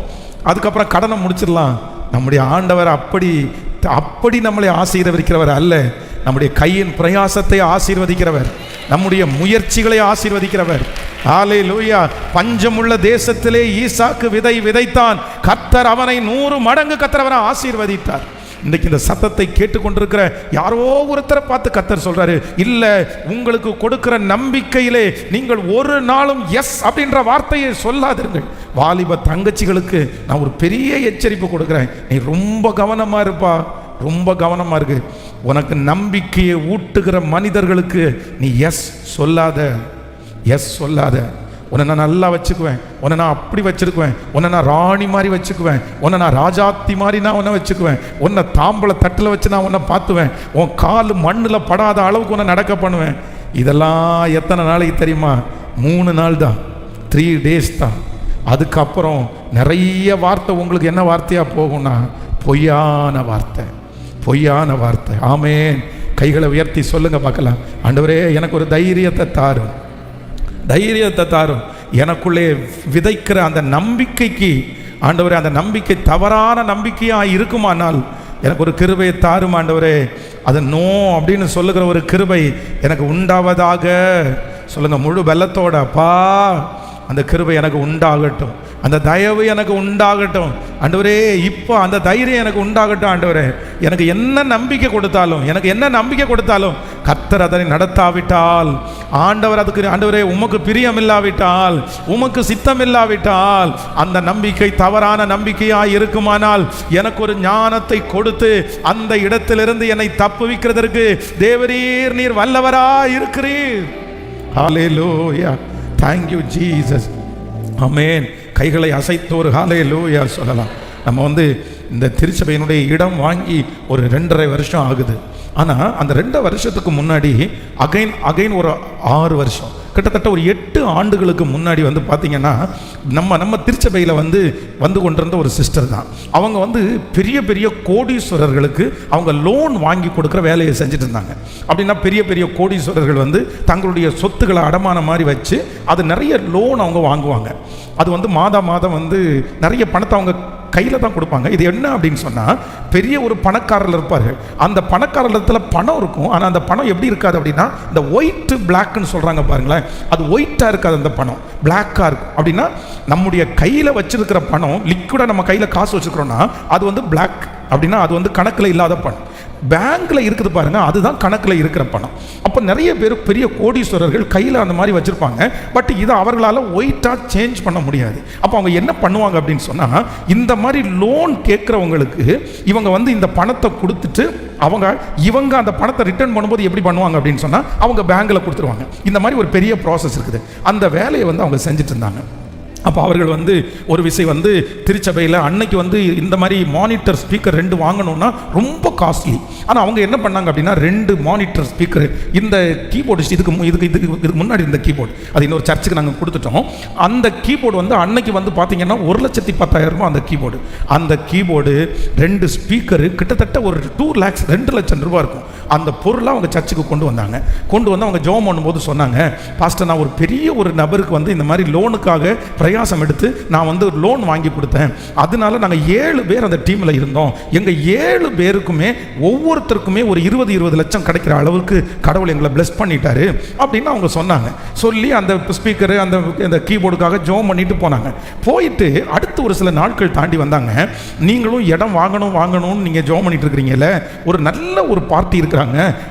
அதுக்கப்புறம் கடனை முடிச்சிடலாம். நம்முடைய ஆண்டவர் அப்படி நம்மளை ஆசீர்வதிக்கிறவர் அல்ல. நம்முடைய கையின் பிரயாசத்தை ஆசீர்வதிக்கிறவர், நம்முடைய முயற்சிகளை ஆசீர்வதிக்கிறவர். ஹல்லேலூயா. பஞ்சமுள்ள தேசத்திலே ஈசாக்கு விதை விதைத்தான், கர்த்தர் அவனை 100 மடங்கு கர்த்தர் அவனை ஆசீர்வதித்தார். இன்றைக்கு இந்த சத்தத்தை கேட்டுக்கொண்டிருக்கிற யாரோ ஒருத்தரை பார்த்து கர்த்தர் சொல்றாரு, இல்ல உங்களுக்கு கொடுக்கிற நம்பிக்கையிலே நீங்கள் ஒரு நாளும் எஸ் அப்படின்ற வார்த்தையை சொல்லாதீர்கள். வாலிப தங்கச்சிகளுக்கு நான் ஒரு பெரிய எச்சரிப்பு கொடுக்கிறேன், நீ ரொம்ப கவனமா இருப்பா, ரொம்ப கவனமா இருக்கு. உனக்கு நம்பிக்கையை ஊட்டுகிற மனிதர்களுக்கு நீ எஸ் சொல்லாத, எஸ் சொல்லாத. உன்னை நான் நல்லா வச்சுக்குவேன், உன்னை நான் அப்படி வச்சிருக்குவேன், உன்னை நான் ராணி மாதிரி வச்சுக்குவேன், உன்னை நான் ராஜாத்தி மாதிரி நான் உன்னை வச்சுக்குவேன், உன்னை தாம்பளை தட்டில் வச்சு நான் உன்னை பார்த்துவேன், உன் கால் மண்ணில் படாத அளவுக்கு உன்னை நடக்க பண்ணுவேன். இதெல்லாம் எத்தனை நாளைக்கு தெரியுமா? 3 நாள் தான், 3 days தான். அதுக்கப்புறம் நிறைய வார்த்தை உங்களுக்கு என்ன வார்த்தையாக போகும்னா பொய்யான வார்த்தை, பொய்யான வார்த்தை. ஆமென். கைகளை உயர்த்தி சொல்லுங்க பார்க்கலாம், ஆண்டவரே எனக்கு ஒரு தைரியத்தை தாரும், தைரியத்தை தாரும். எனக்குள்ளே விதைக்கிற அந்த நம்பிக்கைக்கு ஆண்டவரே, அந்த நம்பிக்கை தவறான நம்பிக்கையாக இருக்குமானால் எனக்கு ஒரு கிருபையை தாரும் ஆண்டவரே. அது நோ அப்படின்னு சொல்லுகிற ஒரு கிருபை எனக்கு உண்டாவதாக சொல்லுங்க முழு பலத்தோட. அப்பா அந்த கிருபை எனக்கு உண்டாகட்டும், அந்த தயவு எனக்கு உண்டாகட்டும் ஆண்டவரே. இப்போ அந்த தைரியம் எனக்கு உண்டாகட்டும் ஆண்டவரே. எனக்கு என்ன நம்பிக்கை கொடுத்தாலும், எனக்கு என்ன நம்பிக்கை கொடுத்தாலும் கர்த்தர் அதனை நடத்தாவிட்டால், ஆண்டவர் அதுக்கு ஆண்டவரே உமக்கு பிரியம் இல்லாவிட்டால், உமக்கு சித்தம் இல்லாவிட்டால், அந்த நம்பிக்கை தவறான நம்பிக்கையாய் இருக்குமானால் எனக்கு ஒரு ஞானத்தை கொடுத்து அந்த இடத்திலிருந்து என்னை தப்புவிக்கிறதற்கு தேவரீர் நீர் வல்லவராய் இருக்கிறீர். ஹல்லேலூயா. Thank you Jesus. ஆமென். கைகளை அசைத்து ஒரு ஹல்லேலூயா சொல்லலாம். நம்ம இந்த திருச்சபையினுடைய இடம் வாங்கி ஒரு 2.5 வருஷம் ஆகுது. ஆனால் அந்த 2 வருஷத்துக்கு முன்னாடி அகைன் ஒரு 6 வருஷம், கிட்டத்தட்ட ஒரு 8 ஆண்டுகளுக்கு முன்னாடி பார்த்தீங்கன்னா நம்ம திருச்சபையில் வந்து கொண்டிருந்த ஒரு சிஸ்டர் தான். அவங்க பெரிய பெரிய கோடீஸ்வரர்களுக்கு அவங்க லோன் வாங்கி கொடுக்குற வேலையை செஞ்சுட்டு இருந்தாங்க. அப்படின்னா பெரிய பெரிய கோடீஸ்வரர்கள் தங்களுடைய சொத்துக்களை அடமான மாதிரி வச்சு அது நிறைய லோன் அவங்க வாங்குவாங்க. அது மாதம் நிறைய பணத்தை அவங்க கையில் தான் கொடுப்பாங்க. இது என்ன அப்படின்னு சொன்னால், பெரிய ஒரு பணக்காரர்கள் இருப்பார்கள், அந்த பணக்காரத்தில் பணம் இருக்கும். ஆனால் அந்த பணம் எப்படி இருக்காது அப்படின்னா, இந்த ஒயிட் பிளாக்னு சொல்கிறாங்க பாருங்களேன், அது ஒயிட்டாக இருக்காது, அந்த பணம் பிளாக்காக இருக்கும். அப்படின்னா நம்முடைய கையில் வச்சிருக்கிற பணம் லிக்விடாக நம்ம கையில் காசு வச்சுக்கிறோன்னா அது பிளாக், அப்படின்னா அது கணக்கில் இல்லாத பணம். பேங்க்ல இருக்குது பாருங்க, அதுதான் கணக்கில் இருக்கிற பணம். அப்போ நிறைய பேர் பெரிய கோடீஸ்வரர்கள் கையில் அந்த மாதிரி வச்சிருப்பாங்க. பட் இதை அவர்களால் ஒயிட்டாக சேஞ்ச் பண்ண முடியாது. அப்போ அவங்க என்ன பண்ணுவாங்க அப்படின்னு சொன்னால், இந்த மாதிரி லோன் கேட்குறவங்களுக்கு இவங்க இந்த பணத்தை கொடுத்துட்டு இவங்க அந்த பணத்தை ரிட்டர்ன் பண்ணும்போது எப்படி பண்ணுவாங்க அப்படின்னு சொன்னால், அவங்க பேங்க்கில் கொடுத்துருவாங்க. இந்த மாதிரி ஒரு பெரிய ப்ராசஸ் இருக்குது. அந்த வேலையை அவங்க செஞ்சுட்டு இருந்தாங்க. அப்போ அவர்கள் ஒரு விஷயம் திருச்சபையில் அன்னைக்கு இந்த மாதிரி மானிட்டர் ஸ்பீக்கர் 2 வாங்கணும்னா ரொம்ப காஸ்ட்லி. ஆனால் அவங்க என்ன பண்ணாங்க அப்படின்னா, 2 மானிட்டர் ஸ்பீக்கர், இந்த கீபோர்டு இதுக்கு முன்னாடி இந்த கீபோர்டு அது இன்னொரு சர்ச்சுக்கு நாங்கள் கொடுத்துட்டோம். அந்த கீபோர்டு அன்னைக்கு பார்த்தீங்கன்னா 1,10,000 அந்த கீபோர்டு. அந்த கீபோர்டு 2 ஸ்பீக்கரு கிட்டத்தட்ட ஒரு 2 lakhs 2 லட்சம் ரூபா இருக்கும். அந்த பொருளை அவங்க சர்ச்சுக்கு கொண்டு வந்தாங்க. அவங்க ஜெபம் பண்ணும்போது சொன்னாங்க, பாஸ்டர் நான் ஒரு பெரிய ஒரு நபருக்கு இந்த மாதிரி லோனுக்காக பிரயாசம் எடுத்து நான் லோன் வாங்கி கொடுத்தேன். அதனால நாங்கள் 7 பேர் அந்த டீமில் இருந்தோம். எங்கள் 7 பேருக்குமே ஒவ்வொருத்தருக்குமே ஒரு 20 லட்சம் கிடைக்கிற அளவுக்கு கடவுள் எங்களை பிளஸ் பண்ணிட்டாரு அப்படின்னு அவங்க சொன்னாங்க. சொல்லி அந்த ஸ்பீக்கரு அந்த கீபோர்டுக்காக ஜெபம் பண்ணிட்டு போனாங்க. போயிட்டு அடுத்து ஒரு சில நாட்கள் தாண்டி வந்தாங்க. நீங்களும் இடம் வாங்கணும்னு நீங்கள் ஜெபம் பண்ணிட்டு இருக்கிறீங்கல்ல, ஒரு நல்ல ஒரு பார்ட்டி இருக்கிறாங்க,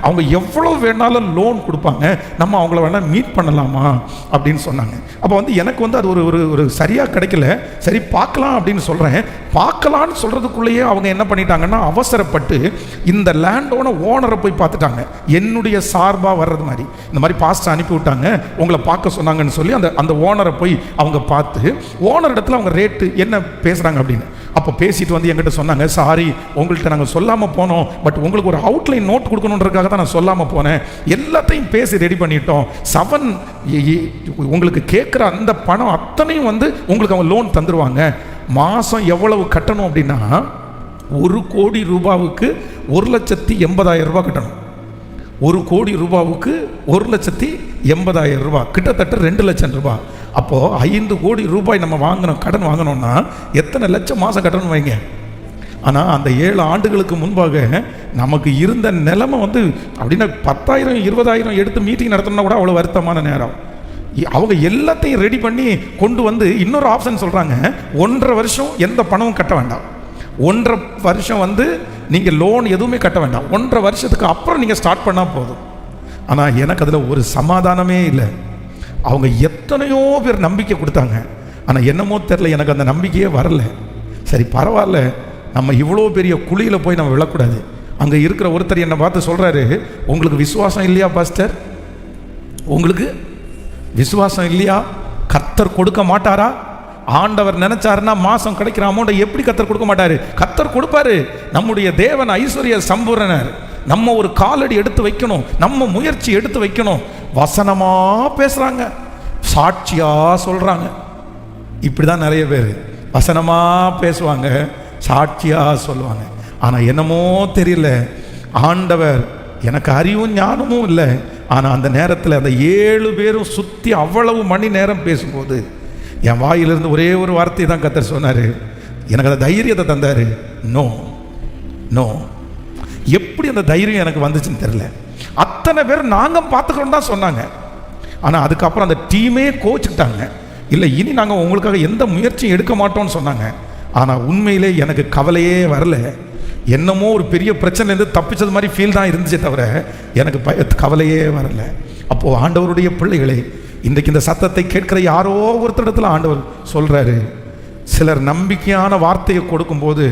அவங்க எவ்வளோ வேணாலும் லோன் கொடுப்பாங்க, நம்ம அவங்கள வேணா மீட் பண்ணலாமா அப்படின்னு சொன்னாங்க. அப்போ எனக்கு அது ஒரு சரியாக கிடைக்கல. சரி பார்க்கலாம் அப்படின்னு சொல்கிறேன். பார்க்கலான்னு சொல்கிறதுக்குள்ளேயே அவங்க என்ன பண்ணிட்டாங்கன்னா, அவசரப்பட்டு இந்த லேண்டோட ஓனரை போய் பார்த்துட்டாங்க. என்னுடைய சார்பாக வர்றது மாதிரி இந்த மாதிரி பாஸ்டர் அனுப்பி விட்டாங்க, உங்களை பார்க்க சொன்னாங்கன்னு சொல்லி அந்த ஓனரை போய் அவங்க பார்த்து, ஓனர் இடத்துல அவங்க ரேட்டு என்ன பேசுகிறாங்க அப்படின்னு அப்போ பேசிட்டு என்கிட்ட சொன்னாங்க, சாரி உங்கள்கிட்ட நாங்கள் சொல்லாமல் போனோம், பட் உங்களுக்கு ஒரு அவுட்லைன் நோட் கொடுக்கணுன்றதுக்காக தான் நான் சொல்லாமல் போனேன். எல்லாத்தையும் பேசி ரெடி பண்ணிட்டோம். 7 உங்களுக்கு கேட்குற அந்த பணம் அத்தனையும் உங்களுக்கு அவங்க லோன் தந்துடுவாங்க. மாதம் எவ்வளவு கட்டணும் அப்படின்னா, 1 கோடி ரூபாவுக்கு 1,80,000 ரூபா கட்டணும். 1 கோடி ரூபாவுக்கு 1,80,000 ரூபா, கிட்டத்தட்ட 2 லட்சம் ரூபாய். அப்போது 5 கோடி ரூபாய் நம்ம கடன் வாங்கணும்னா எத்தனை லட்சம் மாதம் கட்டணும் வைங்க? ஆனால் அந்த 7 ஆண்டுகளுக்கு முன்பாக நமக்கு இருந்த நிலைமை வந்து அப்படின்னா 10,000 20,000 எடுத்து மீட்டிங் நடத்தணும்னா கூட அவ்வளோ வருத்தமான நேரம். அவங்க எல்லாத்தையும் ரெடி பண்ணி கொண்டு வந்து இன்னொரு ஆப்ஷன் சொல்கிறாங்க, 1.5 வருஷம் எந்த பணமும் கட்ட வேண்டாம், 1.5 வருஷம் வந்து நீங்கள் லோன் எதுவுமே கட்ட வேண்டாம், 1.5 வருஷத்துக்கு அப்புறம் நீங்கள் ஸ்டார்ட் பண்ணால் போதும். ஆனால் எனக்கு அதில் ஒரு சமாதானமே இல்லை. அவங்க எத்தனையோ பேர் நம்பிக்கை கொடுத்தாங்க, ஆனால் என்னமோ தெரில, எனக்கு அந்த நம்பிக்கையே வரல. சரி பரவாயில்ல, நம்ம இவ்வளோ பெரிய குழியில் போய் நம்ம விழக்கூடாது. அங்கே இருக்கிற ஒருத்தர் என்னை பார்த்து சொல்கிறாரு, உங்களுக்கு விசுவாசம் இல்லையா பாஸ்டர்? உங்களுக்கு விசுவாசம் இல்லையா? கர்த்தர் கொடுக்க மாட்டாரா? ஆண்டவர் நினைச்சாருன்னா மாசம் கிடைக்கிற அமௌண்ட்டை எப்படி கர்த்தர் கொடுக்க மாட்டாரு? கர்த்தர் கொடுப்பாரு. நம்முடைய தேவன் ஐஸ்வர்ய சம்பூரணர். நம்ம ஒரு காலடி எடுத்து வைக்கணும், நம்ம முயற்சி எடுத்து வைக்கணும். வசனமா பேசுறாங்க, சாட்சியா சொல்றாங்க. இப்படிதான் நிறைய பேர் வசனமா பேசுவாங்க, சாட்சியா சொல்லுவாங்க. ஆனா என்னமோ தெரியல, ஆண்டவர் எனக்கு அறிவும் ஞானமும் இல்லை. ஆனால் அந்த நேரத்தில் அந்த 7 பேரும் சுற்றி அவ்வளவு மணி நேரம் பேசும்போது என் வாயிலிருந்து ஒரே ஒரு வார்த்தை தான் கர்த்தர் சொன்னார். எனக்கு அந்த தைரியத்தை தந்தார். No no. எப்படி அந்த தைரியம் எனக்கு வந்துச்சுன்னு தெரியல. அத்தனை பேர் நாங்கள் பார்த்துக்கணும் தான் சொன்னாங்க. ஆனால் அதுக்கப்புறம் அந்த டீமே கோச்சுக்கிட்டாங்க. இல்லை இனி நாங்கள் உங்களுக்காக எந்த முயற்சியும் எடுக்க மாட்டோம்னு சொன்னாங்க. ஆனால் உண்மையிலே எனக்கு கவலையே வரல. என்னமோ ஒரு பெரிய பிரச்சனைலேருந்து தப்பிச்சது மாதிரி ஃபீல் தான் இருந்துச்சே தவிர எனக்கு கவலையே வரல. அப்போது ஆண்டவருடைய பிள்ளைகளே, இன்றைக்கு இந்த சத்தத்தை கேட்கிற யாரோ ஒருத்தரிடத்துல ஆண்டவர் சொல்கிறாரு, சிலர் நம்பிக்கையான வார்த்தையை கொடுக்கும்போது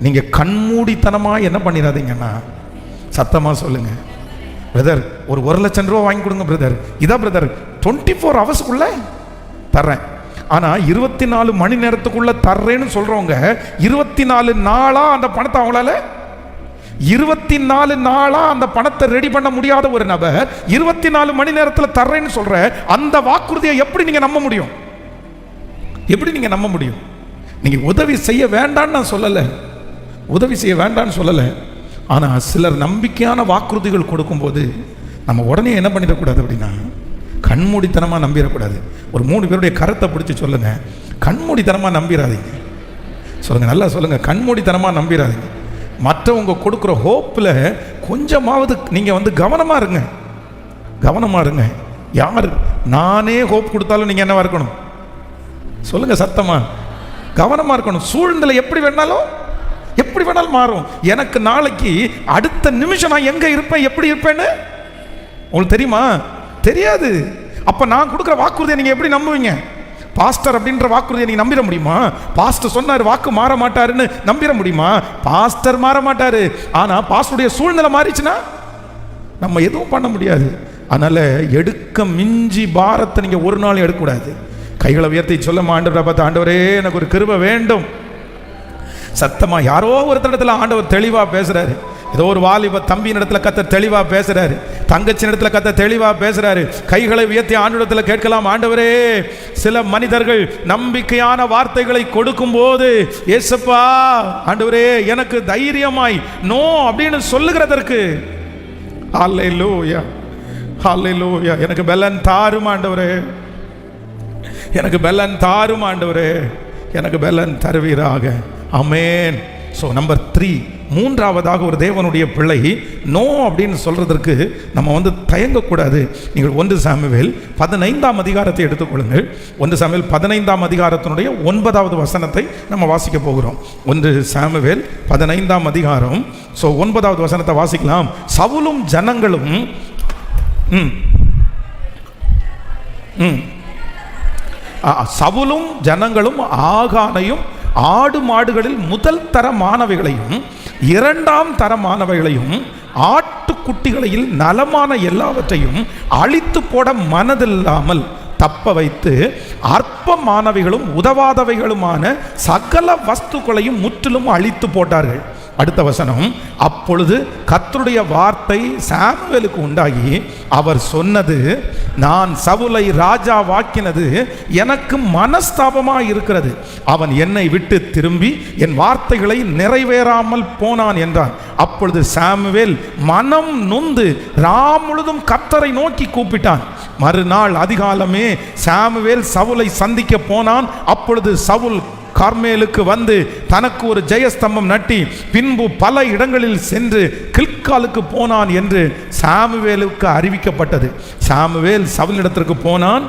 நீங்கள் கண்மூடித்தனமாக என்ன பண்ணிடாதீங்கன்னா, சத்தமாக சொல்லுங்கள் பிரதர், ஒரு 1,00,000 ரூபா வாங்கி கொடுங்க பிரதர். இதான் பிரதர் 24 ஹவர்ஸுக்குள்ளே தர்றேன். ஆனால் 24 மணி நேரத்துக்குள்ளே தர்றேன்னு சொல்கிறவங்க 24 நாளாக அந்த பணத்தை அவங்களால 24 நாளாக அந்த பணத்தை ரெடி பண்ண முடியாத ஒரு நபர் 24 மணி நேரத்தில் தர்றேன்னு சொல்கிற அந்த வாக்குறுதியை எப்படி நீங்கள் நம்ப முடியும்? எப்படி நீங்கள் நம்ப முடியும்? நீங்கள் உதவி செய்ய வேண்டான்னு நான் சொல்லலை, உதவி செய்ய வேண்டான்னு சொல்லலை. ஆனால் சிலர் நம்பிக்கையான வாக்குறுதிகள் கொடுக்கும்போது நம்ம உடனே என்ன பண்ணிடக்கூடாது அப்படின்னா, கண்மூடித்தனமாக நம்பிடக்கூடாது. ஒரு 3 பேருடைய கருத்தை பிடிச்சி சொல்லுங்க, கண்மூடித்தனமாக நம்பிடாதீங்க. சொல்லுங்க, நல்லா சொல்லுங்க, கண்மூடித்தனமாக நம்பிடாதீங்க. மற்றவங்க கொடுக்குற ஹோப்பில் கொஞ்சமாவது நீங்கள் வந்து கவனமாக இருங்க, கவனமாக இருங்க. யார் நானே ஹோப் கொடுத்தாலும் நீங்கள் என்னவா இருக்கணும்? சொல்லுங்க சத்தமா, கவனமாக இருக்கணும். சூழ்நிலை எப்படி வேணாலும் மாறும். எனக்கு நாளைக்கு அடுத்த நிமிஷம் நான் எங்கே இருப்பேன், எப்படி இருப்பேன்னு உங்களுக்கு தெரியுமா? தெரியாது. அப்போ நான் கொடுக்குற வாக்குறுதியை நீங்கள் எப்படி நம்புவீங்க? பாஸ்டர் அப்படின்ற வாக்குறுதியை நீங்கள் நம்பிட முடியுமா? பாஸ்டர் சொன்னார் வாக்கு மாற மாட்டாருன்னு நம்பிட முடியுமா? பாஸ்டர் மாற மாட்டாரு. ஆனால் பாஸ்டருடைய சூழ்நிலை மாறிச்சுன்னா நம்ம எதுவும் பண்ண முடியாது. அதனால் எடுக்க மிஞ்சி பாரத்தை நீங்கள் ஒரு நாள் எடுக்கக்கூடாது. கைகளை உயர்த்தி சொல்ல, ஆண்டவரை பார்த்து, ஆண்டவரே எனக்கு ஒரு கிருபை வேண்டும். சத்தமா யாரோ ஒருத்தரிடத்துல ஆண்டவர் தெளிவாக பேசுறாரு. ஏதோ ஒரு வாலிப தம்பியின் இடத்துல கர்த்தர் தெளிவா பேசுறாரு, தங்கச்சின் இடத்துல கர்த்தர் தெளிவா பேசுறாரு. கைகளை உயர்த்தி ஆண்டவரிடத்துல கேட்கலாம், ஆண்டவரே சில மனிதர்கள் நம்பிக்கையான வார்த்தைகளை கொடுக்கும் போது, ஏசப்பா ஆண்டவரே எனக்கு தைரியமாய் நோ அப்படின்னு சொல்லுகிறதற்கு ஹல்லேலூயா ஹல்லேலூயா எனக்கு பெலன் தாரும் ஆண்டவரே, எனக்கு பெலன் தாரும் ஆண்டவரே, எனக்கு பெலன் தருவீராக. ஆமென். ஸோ நம்பர் 3, மூன்றாவதாக ஒரு தேவனுடைய பிள்ளை நோ அப்படின்னு சொல்றதற்கு நம்ம வந்து தயங்கக்கூடாது. நீங்கள் 1 சாமுவேல் 15ஆம் அதிகாரத்தை எடுத்துக்கொள்ளுங்கள். 1 சாமுவேல் 15ஆம் அதிகாரத்தினுடைய 9வது வசனத்தை நம்ம வாசிக்க போகிறோம். 1 சாமுவேல் 15ஆம் அதிகாரம். ஸோ 9வது வசனத்தை வாசிக்கலாம். சவுலும் ஜனங்களும் சவுலும் ஜனங்களும் ஆகானையும் ஆடு மாடுகளில் முதல் தரமானவைகளையும் 2ஆம் தரமானவைகளையும் ஆட்டுக்குட்டிகளில் நலமான எல்லாவற்றையும் அழித்து போட மனதில்லாமல் தப்ப வைத்து அற்பமானவைகளும் உதவாதவைகளுமான சகல வஸ்துக்களையும் முற்றிலும் அழித்து போட்டார்கள். அடுத்த வசனம், அப்பொழுது கர்த்தருடைய வார்த்தை சாமுவேலுக்கு உண்டாகி அவர் சொன்னது, நான் சவுலை ராஜா வாக்கினது எனக்கு மனஸ்தாபமாக இருக்கிறது. அவன் என்னை விட்டு திரும்பி என் வார்த்தைகளை நிறைவேறாமல் போனான் என்றான். அப்பொழுது சாமுவேல் மனம் நொந்து ராம் முழுதும் கர்த்தரை நோக்கி கூப்பிட்டான். மறுநாள் அதிகாலமே சாமுவேல் சவுலை சந்திக்க போனான். அப்பொழுது சவுல் கார்மேலுக்கு வந்து தனக்கு ஒரு ஜெயஸ்தம்பம் நட்டி பின்பு பல இடங்களில் சென்று கில்காலுக்கு போனான் என்று சாமுவேலுக்கு அறிவிக்கப்பட்டது. சாமுவேல் சவுலிடத்திற்கு போனான்.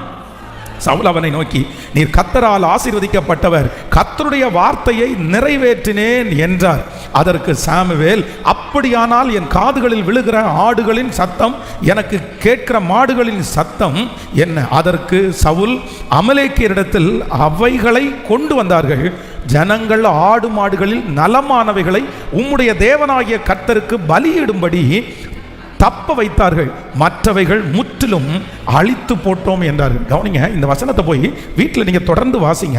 சவுல் அவனை நோக்கி, நீர் கர்த்தரால் ஆசீர்வதிக்கப்பட்டவர், கர்த்தருடைய வார்த்தையை நிறைவேற்றினேன் என்றார். அதற்கு சாமுவேல், அப்படியானால் என் காதுகளில் விழுகிற ஆடுகளின் சத்தம், எனக்கு கேட்கிற மாடுகளின் சத்தம் என்ன? அதற்கு சவுல், அமலேக்கியரிடத்தில் அவைகளை கொண்டு வந்தார்கள். ஜனங்கள் ஆடு மாடுகளில் நலமானவைகளை உம்முடைய தேவனாகிய கர்த்தருக்கு பலியிடும்படி தப்ப வைத்தார்கள், மற்றவைகள் முற்றிலும் அழித்து போட்டோம் என்றார்கள். கவனிங்க, இந்த வசனத்தை போய் வீட்டில் நீங்கள் தொடர்ந்து வாசிங்க.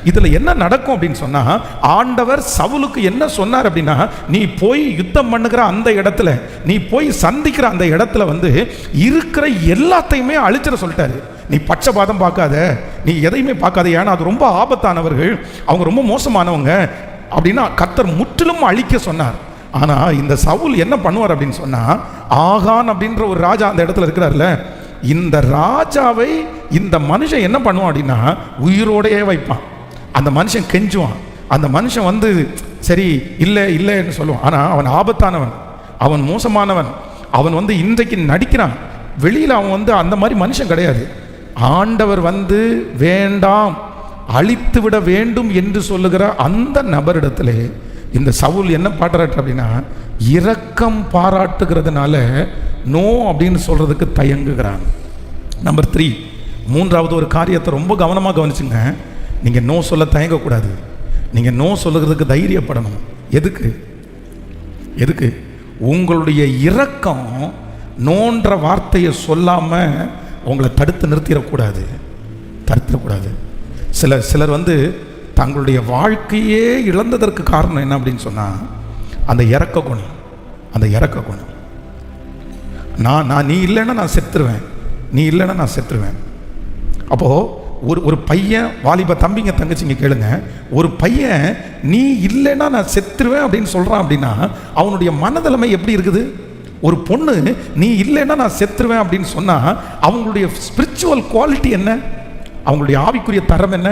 இதில் என்ன நடக்கும் அப்படின்னு சொன்னால், ஆண்டவர் சவுலுக்கு என்ன சொன்னார் அப்படின்னா, நீ போய் யுத்தம் பண்ணுகிற அந்த இடத்துல, நீ போய் சந்திக்கிற அந்த இடத்துல வந்து இருக்கிற எல்லாத்தையுமே அழிச்சிட சொல்லிட்டாரு. நீ பட்சபாதம் பார்க்காத, நீ எதையுமே பார்க்காத, ஏன்னா அது ரொம்ப ஆபத்தானவர்கள், அவங்க ரொம்ப மோசமானவங்க அப்படின்னா கர்த்தர் முற்றிலும் அழிக்க சொன்னார். ஆனால் இந்த சவுல் என்ன பண்ணுவார் அப்படின்னு சொன்னால், ஆகான் அப்படின்ற ஒரு ராஜா அந்த இடத்துல இருக்கிறார்ல, இந்த ராஜாவை இந்த மனுஷன் என்ன பண்ணுவான் அப்படின்னா உயிரோடையே வைப்பான். அந்த மனுஷன் கெஞ்சுவான், அந்த மனுஷன் வந்து சரி இல்லை இல்லைன்னு சொல்லுவான். ஆனால் அவன் ஆபத்தானவன், அவன் மோசமானவன், அவன் வந்து இன்றைக்கு நடிக்கிறான். வெளியில் அவன் வந்து அந்த மாதிரி மனுஷன் கிடையாது. ஆண்டவர் வந்து வேண்டாம், அழித்து விட வேண்டும் என்று சொல்லுகிற அந்த நபரிடத்திலே இந்த சவுல் என்ன பாடுறாரு அப்படின்னா, இரக்கம் பாராட்டுகிறதுனால நோ அப்படின்னு சொல்றதுக்கு தயங்குகிறான். நம்பர் 3, மூன்றாவது ஒரு காரியத்தை ரொம்ப கவனமாக கவனிச்சுங்க. நீங்கள் நோ சொல்ல தயங்கக்கூடாது, நீங்கள் நோ சொல்லுறதுக்கு தைரியப்படணும். எதுக்கு? உங்களுடைய இரக்கம் நோன்ற வார்த்தையை சொல்லாமல் உங்களை தடுத்து நிறுத்திடக்கூடாது. சிலர் வந்து தங்களுடைய வாழ்க்கையே இழந்ததற்கு காரணம் என்ன அப்படின்னு சொன்னால், அந்த இறக்க குணம். நான் நீ இல்லைன்னா நான் செத்துருவேன். அப்போது ஒரு பையன், வாலிப தம்பிங்க தங்கச்சிங்க கேளுங்க, ஒரு பையன் நீ இல்லைன்னா நான் செத்துருவேன் அப்படின்னு சொல்கிறான் அப்படின்னா அவனுடைய மனதலைமை எப்படி இருக்குது? ஒரு பொண்ணு நீ இல்லைன்னா நான் செத்துருவேன் அப்படின்னு சொன்னால் அவங்களுடைய ஸ்பிரிச்சுவல் குவாலிட்டி என்ன? அவங்களுடைய ஆவிக்குரிய தரம் என்ன?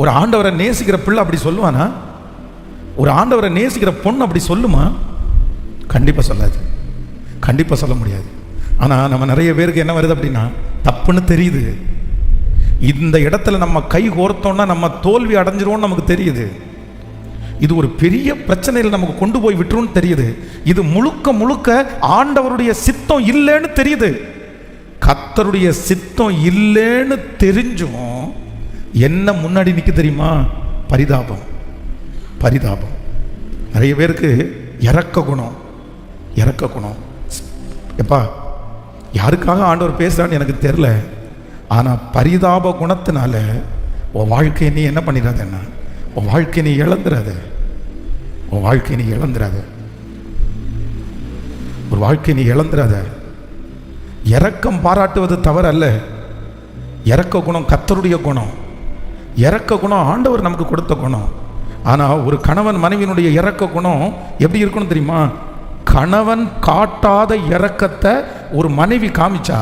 ஒரு ஆண்டவரை நேசிக்கிற பிள்ளை அப்படி சொல்லுவானா? ஒரு ஆண்டவரை நேசிக்கிற பொண்ணு அப்படி சொல்லுமா? கண்டிப்பாக சொல்லாது, கண்டிப்பாக சொல்ல முடியாது. ஆனால் நம்ம நிறைய பேருக்கு என்ன வருது அப்படின்னா, தப்புன்னு தெரியுது, இந்த இடத்துல நம்ம கை கோர்த்தோம்னா நம்ம தோல்வி அடைஞ்சிருவோம்னு நமக்கு தெரியுது, இது ஒரு பெரிய பிரச்சனையில் நமக்கு கொண்டு போய் விட்டுருன்னு தெரியுது, இது முழுக்க ஆண்டவருடைய சித்தம் இல்லைன்னு தெரியுது. கர்த்தருடைய சித்தம் இல்லைன்னு தெரிஞ்சும் என்ன முன்னாடி நிற்க தெரியுமா? பரிதாபம். நிறைய பேருக்கு இறக்க குணம். எப்பா, யாருக்காக ஆண்டவர் பேசுகிறான்னு எனக்கு தெரில, ஆனால் பரிதாப குணத்தினால உன் வாழ்க்கையை நீ என்ன பண்ணிடாதேன்னா, உன் வாழ்க்கையை நீ இழந்துடாத. ஒரு வாழ்க்கையை நீ இழந்துடாத. இரக்கம் பாராட்டுவது தவறு அல்ல. இரக்க குணம் கர்த்தருடைய குணம். இரக்க குணம் ஆண்டவர் நமக்கு கொடுத்த குணம். ஆனால் ஒரு கணவன் மனைவியினுடைய இரக்க குணம் எப்படி இருக்கணும் தெரியுமா? கணவன் காட்டாத இரக்கத்தை ஒரு மனைவி காமிச்சா,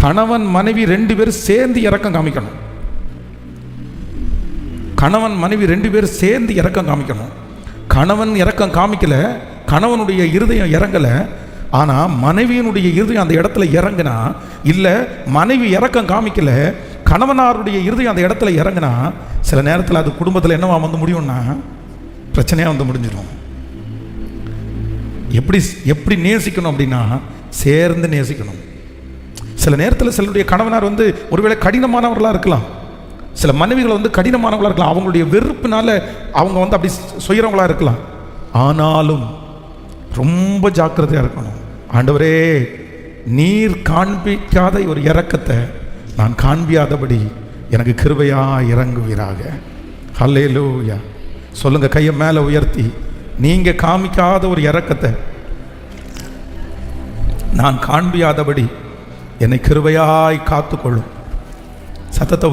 கணவன் மனைவி 2 பேரும் சேர்ந்து இரக்கம் காமிக்கணும். கணவன் மனைவி 2 பேரும் சேர்ந்து இரக்கம் காமிக்கணும். கணவன் இரக்கம் காமிக்கல, கணவனுடைய இருதயம் இறங்கலை, ஆனால் மனைவியினுடைய இருதயம் அந்த இடத்துல இறங்குனா, இல்லை மனைவி இரக்கம் காமிக்கல, கணவனாருடைய இருதயம் அந்த இடத்துல இறங்குனா, சில நேரத்தில் அது குடும்பத்தில் என்னவா வந்து முடியும்னா பிரச்சனையாக வந்து முடிஞ்சிடும். எப்படி நேசிக்கணும் அப்படின்னா, சேர்ந்து நேசிக்கணும். சில நேரத்தில் சிலருடைய கணவனார் வந்து ஒருவேளை கடினமானவர்களாக இருக்கலாம், சில மனைவிகள் வந்து கடினமானவர்களாக இருக்கலாம், அவங்களுடைய வெறுப்புனால அவங்க வந்து அப்படி சுயறவங்களாக இருக்கலாம். ஆனாலும் ரொம்ப ஜாக்கிரதையாக இருக்கணும். ஆண்டவரே, நீர் காண்பிக்காத ஒரு இரக்கத்தை நான் காண்பியாதபடி எனக்கு கிருபையா இறங்குவீராக. ஹல்லேலூயா. சொல்லுங்க, கையை மேலே உயர்த்தி, நீங்க காமிக்காத ஒரு இரக்கத்தை நான் காண்பியாதபடி என்னை கிருபையாய் காத்துக்கொள்ளும். சத்தத்தை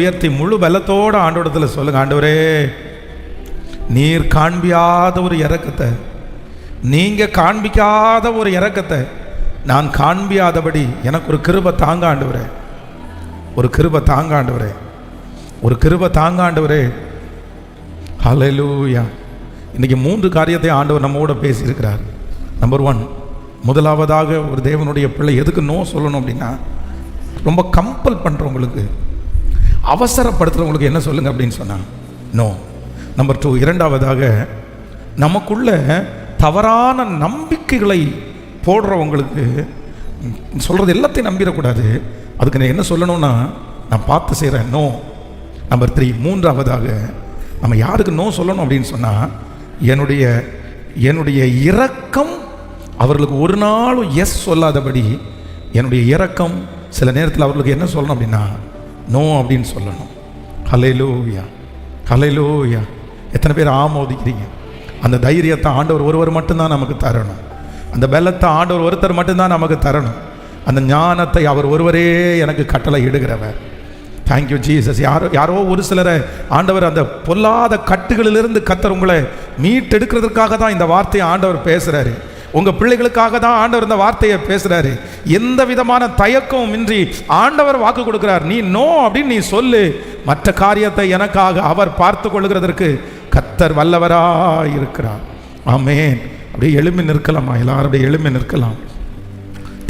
உயர்த்தி முழு பலத்தோட ஆண்டவரிடத்தில் சொல்லுங்க, ஆண்டவரே, நீர் காண்பியாத ஒரு இரக்கத்தை, நீங்க காண்பிக்காத ஒரு இரக்கத்தை நான் காண்பியாதபடி எனக்கு ஒரு கிருபை தாங்க ஆண்டவரே. ஒரு கிருபை தாங்க ஆண்டவரே, ஒரு கிருபை தாங்க ஆண்டவரே. ஹல்லேலூயா. இன்னைக்கு 3 காரியத்தை ஆண்டவர் நம்மோட பேசியிருக்கிறார். நம்பர் 1, முதலாவதாக ஒரு தேவனுடைய பிள்ளை எதுக்கு நோ சொல்லணும் அப்படின்னா, ரொம்ப கம்பல் பண்ணுறவங்களுக்கு, அவசரப்படுத்துகிறவங்களுக்கு என்ன சொல்லுங்க அப்படின்னு சொன்னாங்க, நோ. நம்பர் 2, இரண்டாவதாக நமக்குள்ள தவறான நம்பிக்கைகளை போடுறவங்களுக்கு சொல்கிறது எல்லாத்தையும் நம்பிடக்கூடாது. அதுக்கு நான் என்ன சொல்லணும்னா, நான் பார்த்து செய்கிறேன், நோ. நம்பர் 3, மூன்றாவதாக நம்ம யாருக்கு நோ சொல்லணும் அப்படின்னு சொன்னால், என்னுடைய இரக்கம் அவர்களுக்கு ஒரு நாளும் எஸ் சொல்லாதபடி, என்னுடைய இரக்கம் சில நேரத்தில் அவர்களுக்கு என்ன சொல்லணும் அப்படின்னா, நோ அப்படின்னு சொல்லணும். ஹல்லேலூயா, ஹல்லேலூயா. எத்தனை பேர் ஆமோதிக்கிறீங்க? அந்த தைரியத்தை ஆண்டவர் ஒருவர் மட்டும்தான் நமக்கு தரணும். அந்த பலத்தை ஆண்டவர் ஒருத்தர் மட்டும்தான் நமக்கு தரணும். அந்த ஞானத்தை அவர் ஒருவரே எனக்கு கட்டளை இடுகிறவர். Thank you Jesus. யாரோ ஒரு சிலரை ஆண்டவர் அந்த பொல்லாத கட்டுகளிலிருந்து கர்த்தர் உங்களை மீட்டெடுக்கிறதுக்காக தான் இந்த வார்த்தையை ஆண்டவர் பேசுகிறாரு. உங்கள் பிள்ளைகளுக்காக தான் ஆண்டவர் இந்த வார்த்தையை பேசுகிறாரு. எந்த விதமான தயக்கமும் இன்றி ஆண்டவர் வாக்கு கொடுக்கிறார். நீ நோ அப்படின்னு நீ சொல்லு, மற்ற காரியத்தை எனக்காக அவர் பார்த்து கொள்ளுகிறதற்கு கர்த்தர் வல்லவராக இருக்கிறார். ஆமென். அப்படியே எழும்பி நிற்கலாமா? எல்லாரும் அப்படியே எழும்பி நிற்கலாம்.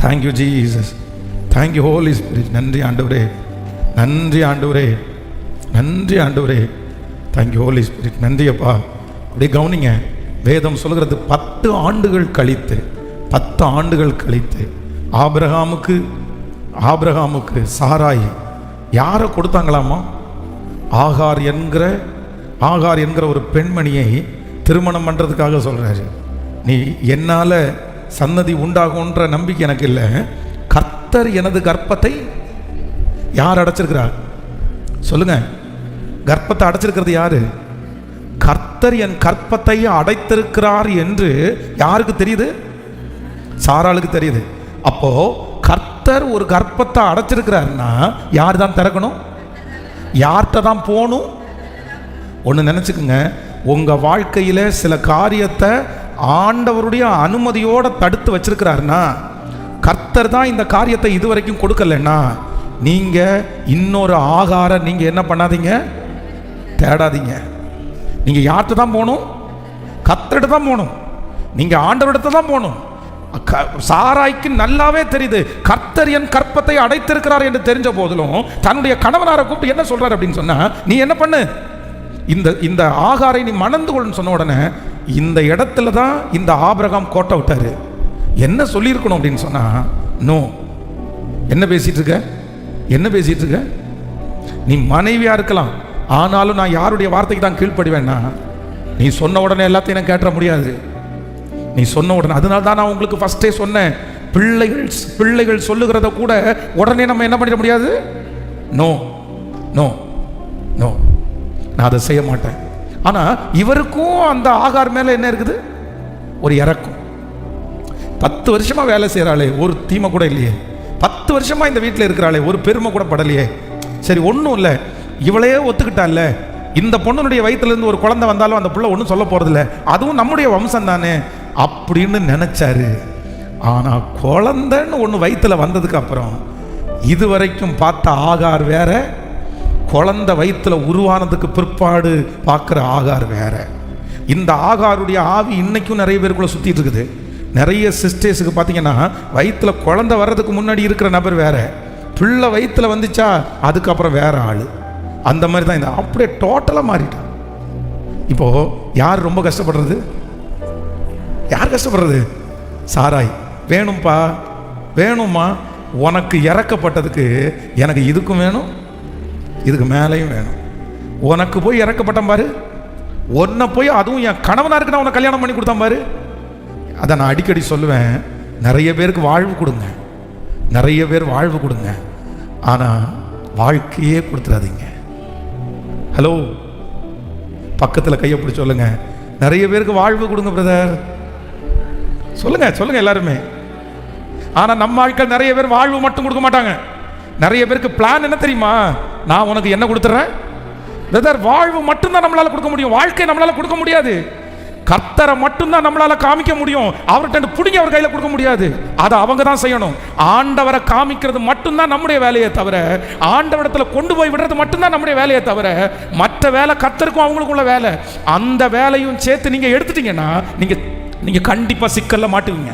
Thank you Jesus, thank you holy spirit. நன்றி ஆண்டவரே, நன்றி ஆண்டவரே, நன்றி ஆண்டவரே. Thank you holy spirit. நன்றி அப்பா. அப்படியே கவனிங்க, வேதம் சொல்கிறது 10 ஆண்டுகள் கழித்து, 10 ஆண்டுகள் கழித்து ஆபிரகாமுக்கு சாராய் யாரை கொடுத்தாங்களாமா? ஆகார் என்கிற ஒரு பெண்மணியை திருமணம் பண்ணுறதுக்காக சொல்கிறாரு. நீ என்னால் சன்னதி உண்டாகுன்ற நம்பிக்கை எனக்கு இல்லை, கர்த்தர் எனது கர்ப்பத்தை யார் அடைச்சிருக்கிறார் சொல்லுங்க? கர்ப்பத்தை அடைச்சிருக்கிறது யாரு? கர்த்தர் என் கர்ப்பத்தை அடைத்திருக்கிறார் என்று யாருக்கு தெரியுது? சாராளுக்கு தெரியுது. அப்போ கர்த்தர் ஒரு கர்ப்பத்தை அடைச்சிருக்கிறாருன்னா யார் தான் திறக்கணும்? யார்கிட்ட தான் போகணும்? ஒன்று நினச்சிக்குங்க, உங்கள் வாழ்க்கையில் சில காரியத்தை ஆண்டவருடைய அனுமதியோடு தடுத்து வச்சிருக்கிறாருன்னா, கர்த்தர் தான் இந்த காரியத்தை இதுவரைக்கும் கொடுக்கலன்னா, நீங்கள் இன்னொரு ஆகார நீங்கள் என்ன பண்ணாதீங்க, தேடாதீங்க. நீங்கள் யார்கிட்ட தான் போகணும்? கர்த்தர்கிட்ட தான் போகணும். நீங்கள் ஆண்டவரிடத்தை தான் போகணும். சாராய்க்கு நல்லாவே தெரியுது, கர்த்தர் என் கற்பத்தை அடைத்திருக்கிறார் என்று தெரிஞ்ச போதிலும் தன்னுடைய கணவனாரை கூப்பிட்டு என்ன சொல்றாரு அப்படின்னு சொன்னா, நீ என்ன பண்ணு, இந்த ஆகாரை நீ மணந்து கொள்ளுன்னு சொன்ன உடனே இந்த இடத்துல தான் இந்த ஆபிரகாம் கோட்டை விட்டாரு. என்ன சொல்லியிருக்கணும் அப்படின்னு சொன்னா, நோ. என்ன பேசிட்டு இருக்க? நீ மனைவியா இருக்கலாம், ஆனாலும் நான் யாருடைய வார்த்தைக்கு தான் கீழ்ப்படிவேன்னா, நீ சொன்ன உடனே எல்லாத்தையும் நான் கேட்ட முடியாது. நீ சொன்ன உடனே, அதனால தான் நான் உங்களுக்கு ஃபர்ஸ்டே சொன்னேன், பிள்ளைகள் சொல்லுகிறத கூட உடனே நம்ம என்ன பண்ணிட முடியாது. நோ நோ நோ, நான் அதை செய்ய மாட்டேன். ஆனால் இவருக்கும் அந்த ஆகார் மேலே என்ன இருக்குது? ஒரு இறக்கம். 10 வருஷமா வேலை செய்கிறாளே, ஒரு தீமை கூட இல்லையே. 10 வருஷமா இந்த வீட்டில் இருக்கிறாளே, ஒரு பெருமை கூட படலையே. சரி, ஒன்றும் இல்லை, இவளையே ஒத்துக்கிட்டால, இந்த பொண்ணுடைய வயிற்றுலேருந்து ஒரு குழந்தை வந்தாலும் அந்த பிள்ளை ஒன்றும் சொல்ல போகிறதில்ல, அதுவும் நம்முடைய வம்சம் தானே அப்படின்னு நினைச்சாரு. ஆனால் குழந்தைன்னு ஒன்று வயிற்றில் வந்ததுக்கு அப்புறம் இதுவரைக்கும் பார்த்த ஆகார் வேற, குழந்தை வயிற்றில் உருவானதுக்கு பிற்பாடு பார்க்குற ஆகார் வேற. இந்த ஆகாருடைய ஆவி இன்னைக்கும் நிறைய பேருக்குள்ள சுற்றிட்டு இருக்குது. நிறைய சிஸ்டர்ஸுக்கு பார்த்தீங்கன்னா வயிற்றில் குழந்தை வர்றதுக்கு முன்னாடி இருக்கிற நபர் வேற, பிள்ளை வயிற்றில் வந்துச்சா அதுக்கப்புறம் வேற ஆள். அந்த மாதிரி தான் இந்த அப்படியே டோட்டலாக மாறிட்டான். இப்போது யார் ரொம்ப கஷ்டப்படுறது? யார் கஷ்டப்படுறது? சாராய். வேணும்ப்பா, வேணும்மா, உனக்கு இறக்கப்பட்டதுக்கு எனக்கு இதுக்கும் வேணும், இதுக்கு மேலேயும் வேணும். உனக்கு போய் இறக்கப்பட்டான் பாரு, உன்னை போய் அதுவும் என் கணவனாக இருக்கு நான் உன்னை கல்யாணம் பண்ணி கொடுத்தான் பாரு. அதை நான் அடிக்கடி சொல்லுவேன், நிறைய பேருக்கு வாழ்வு கொடுங்க, நிறைய பேர் வாழ்வு கொடுங்க, ஆனால் வாழ்க்கையே கொடுத்துடாதீங்க. ஹலோ, பக்கத்தில் கையை பிடிச்சி சொல்லுங்க, நிறைய பேருக்கு வாழ்வு கொடுங்க பிரதர். சொல்லுங்க எல்லாருமே. ஆனால் நம்ம ஆட்கள் நிறைய பேர் வாழ்வு மட்டும் கொடுக்க மாட்டாங்க. நிறைய பேருக்கு பிளான் என்ன தெரியுமா? நான் உனக்கு என்ன கொடுத்துட்றேன் பிரதர், வாழ்வு மட்டும்தான் நம்மளால கொடுக்க முடியும், வாழ்க்கை நம்மளால கொடுக்க முடியாது. கர்த்தரை மட்டும்தான் நம்மளால காமிக்க முடியும். அவர்கிட்ட பிடிங்க அவர் கையில் கொடுக்க முடியாது. அதை அவங்க தான் செய்யணும். ஆண்டவரை காமிக்கிறது மட்டும்தான் நம்முடைய வேலையை தவிர, ஆண்டவரிடத்துல கொண்டு போய் விடுறது மட்டும்தான் நம்முடைய வேலையை தவிர, மற்ற வேலை கர்த்தருக்கும் அவங்களுக்குள்ள வேலை. அந்த வேலையும் சேர்த்து நீங்க எடுத்துட்டீங்கன்னா நீங்க கண்டிப்பா சிக்கல்ல மாட்டுவீங்க.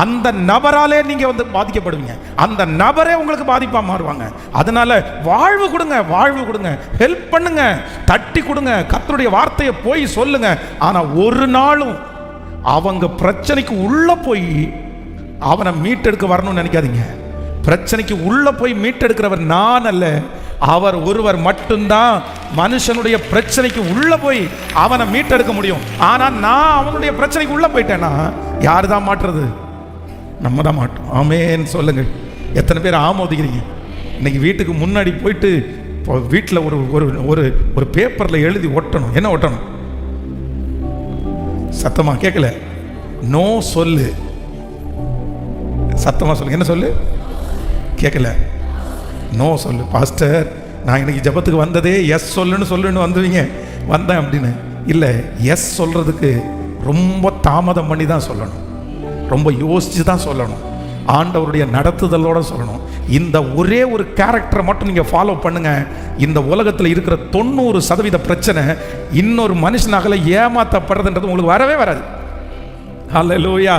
அந்த நபராலே நீங்க பாதிக்கப்படுவீங்க. அந்த நபரே உங்களுக்கு பாதிப்பா மாறுவாங்க. அதனால வாழ்வு கொடுங்க, ஹெல்ப் பண்ணுங்க, தட்டி கொடுங்க, கர்த்தருடைய வார்த்தையை போய் சொல்லுங்க. ஆனா ஒரு நாளும் அவங்க பிரச்சனைக்கு உள்ள போய் அவனை மீட்டெடுக்க வரணும்னு நினைக்காதீங்க. பிரச்சனைக்கு உள்ள போய் மீட்டெடுக்கிறவர் நான் அல்ல, அவர் ஒருவர் மட்டும்தான் மனுஷனுடைய பிரச்சனைக்கு உள்ள போய் அவனை மீட்டெடுக்க முடியும். ஆனா நான் அவனுடைய பிரச்சனைக்கு உள்ள போயிட்டேன்னா யாரு தான் மாற்றுறது? நம்ம தான் மாட்டோம். ஆமேன்னு சொல்லுங்க. எத்தனை பேர் ஆமோதிக்கிறீங்க? இன்னைக்கு வீட்டுக்கு முன்னாடி போயிட்டு வீட்டில் ஒரு ஒரு ஒரு பேப்பரில் எழுதி ஒட்டணும். என்ன ஒட்டணும்? சத்தமா கேட்கல. நோ சொல்லு. சத்தமா சொல்லுங்க. என்ன சொல்லு? கேட்கல. நோ சொல்லு. பாஸ்டர், நான் இன்னைக்கு ஜபத்துக்கு வந்ததே எஸ் சொல்லுன்னு வந்துவீங்க. வந்தேன் அப்படின்னு இல்லை. எஸ் சொல்றதுக்கு ரொம்ப தாமதம் பண்ணி தான் சொல்லணும். ரொம்ப யோசிச்சு தான் சொல்லணும். ஆண்டவருடைய நடத்துதலோட சொல்லணும். இந்த ஒரே ஒரு கேரக்டரை மட்டும் நீங்க ஃபாலோ பண்ணுங்க. இந்த உலகத்தில் இருக்கிற 90% பிரச்சனை இன்னொரு மனுஷனால ஏமாத்தப்படுறதுன்றது உங்களுக்கு வரவே வராது. ஹல்லேலூயா.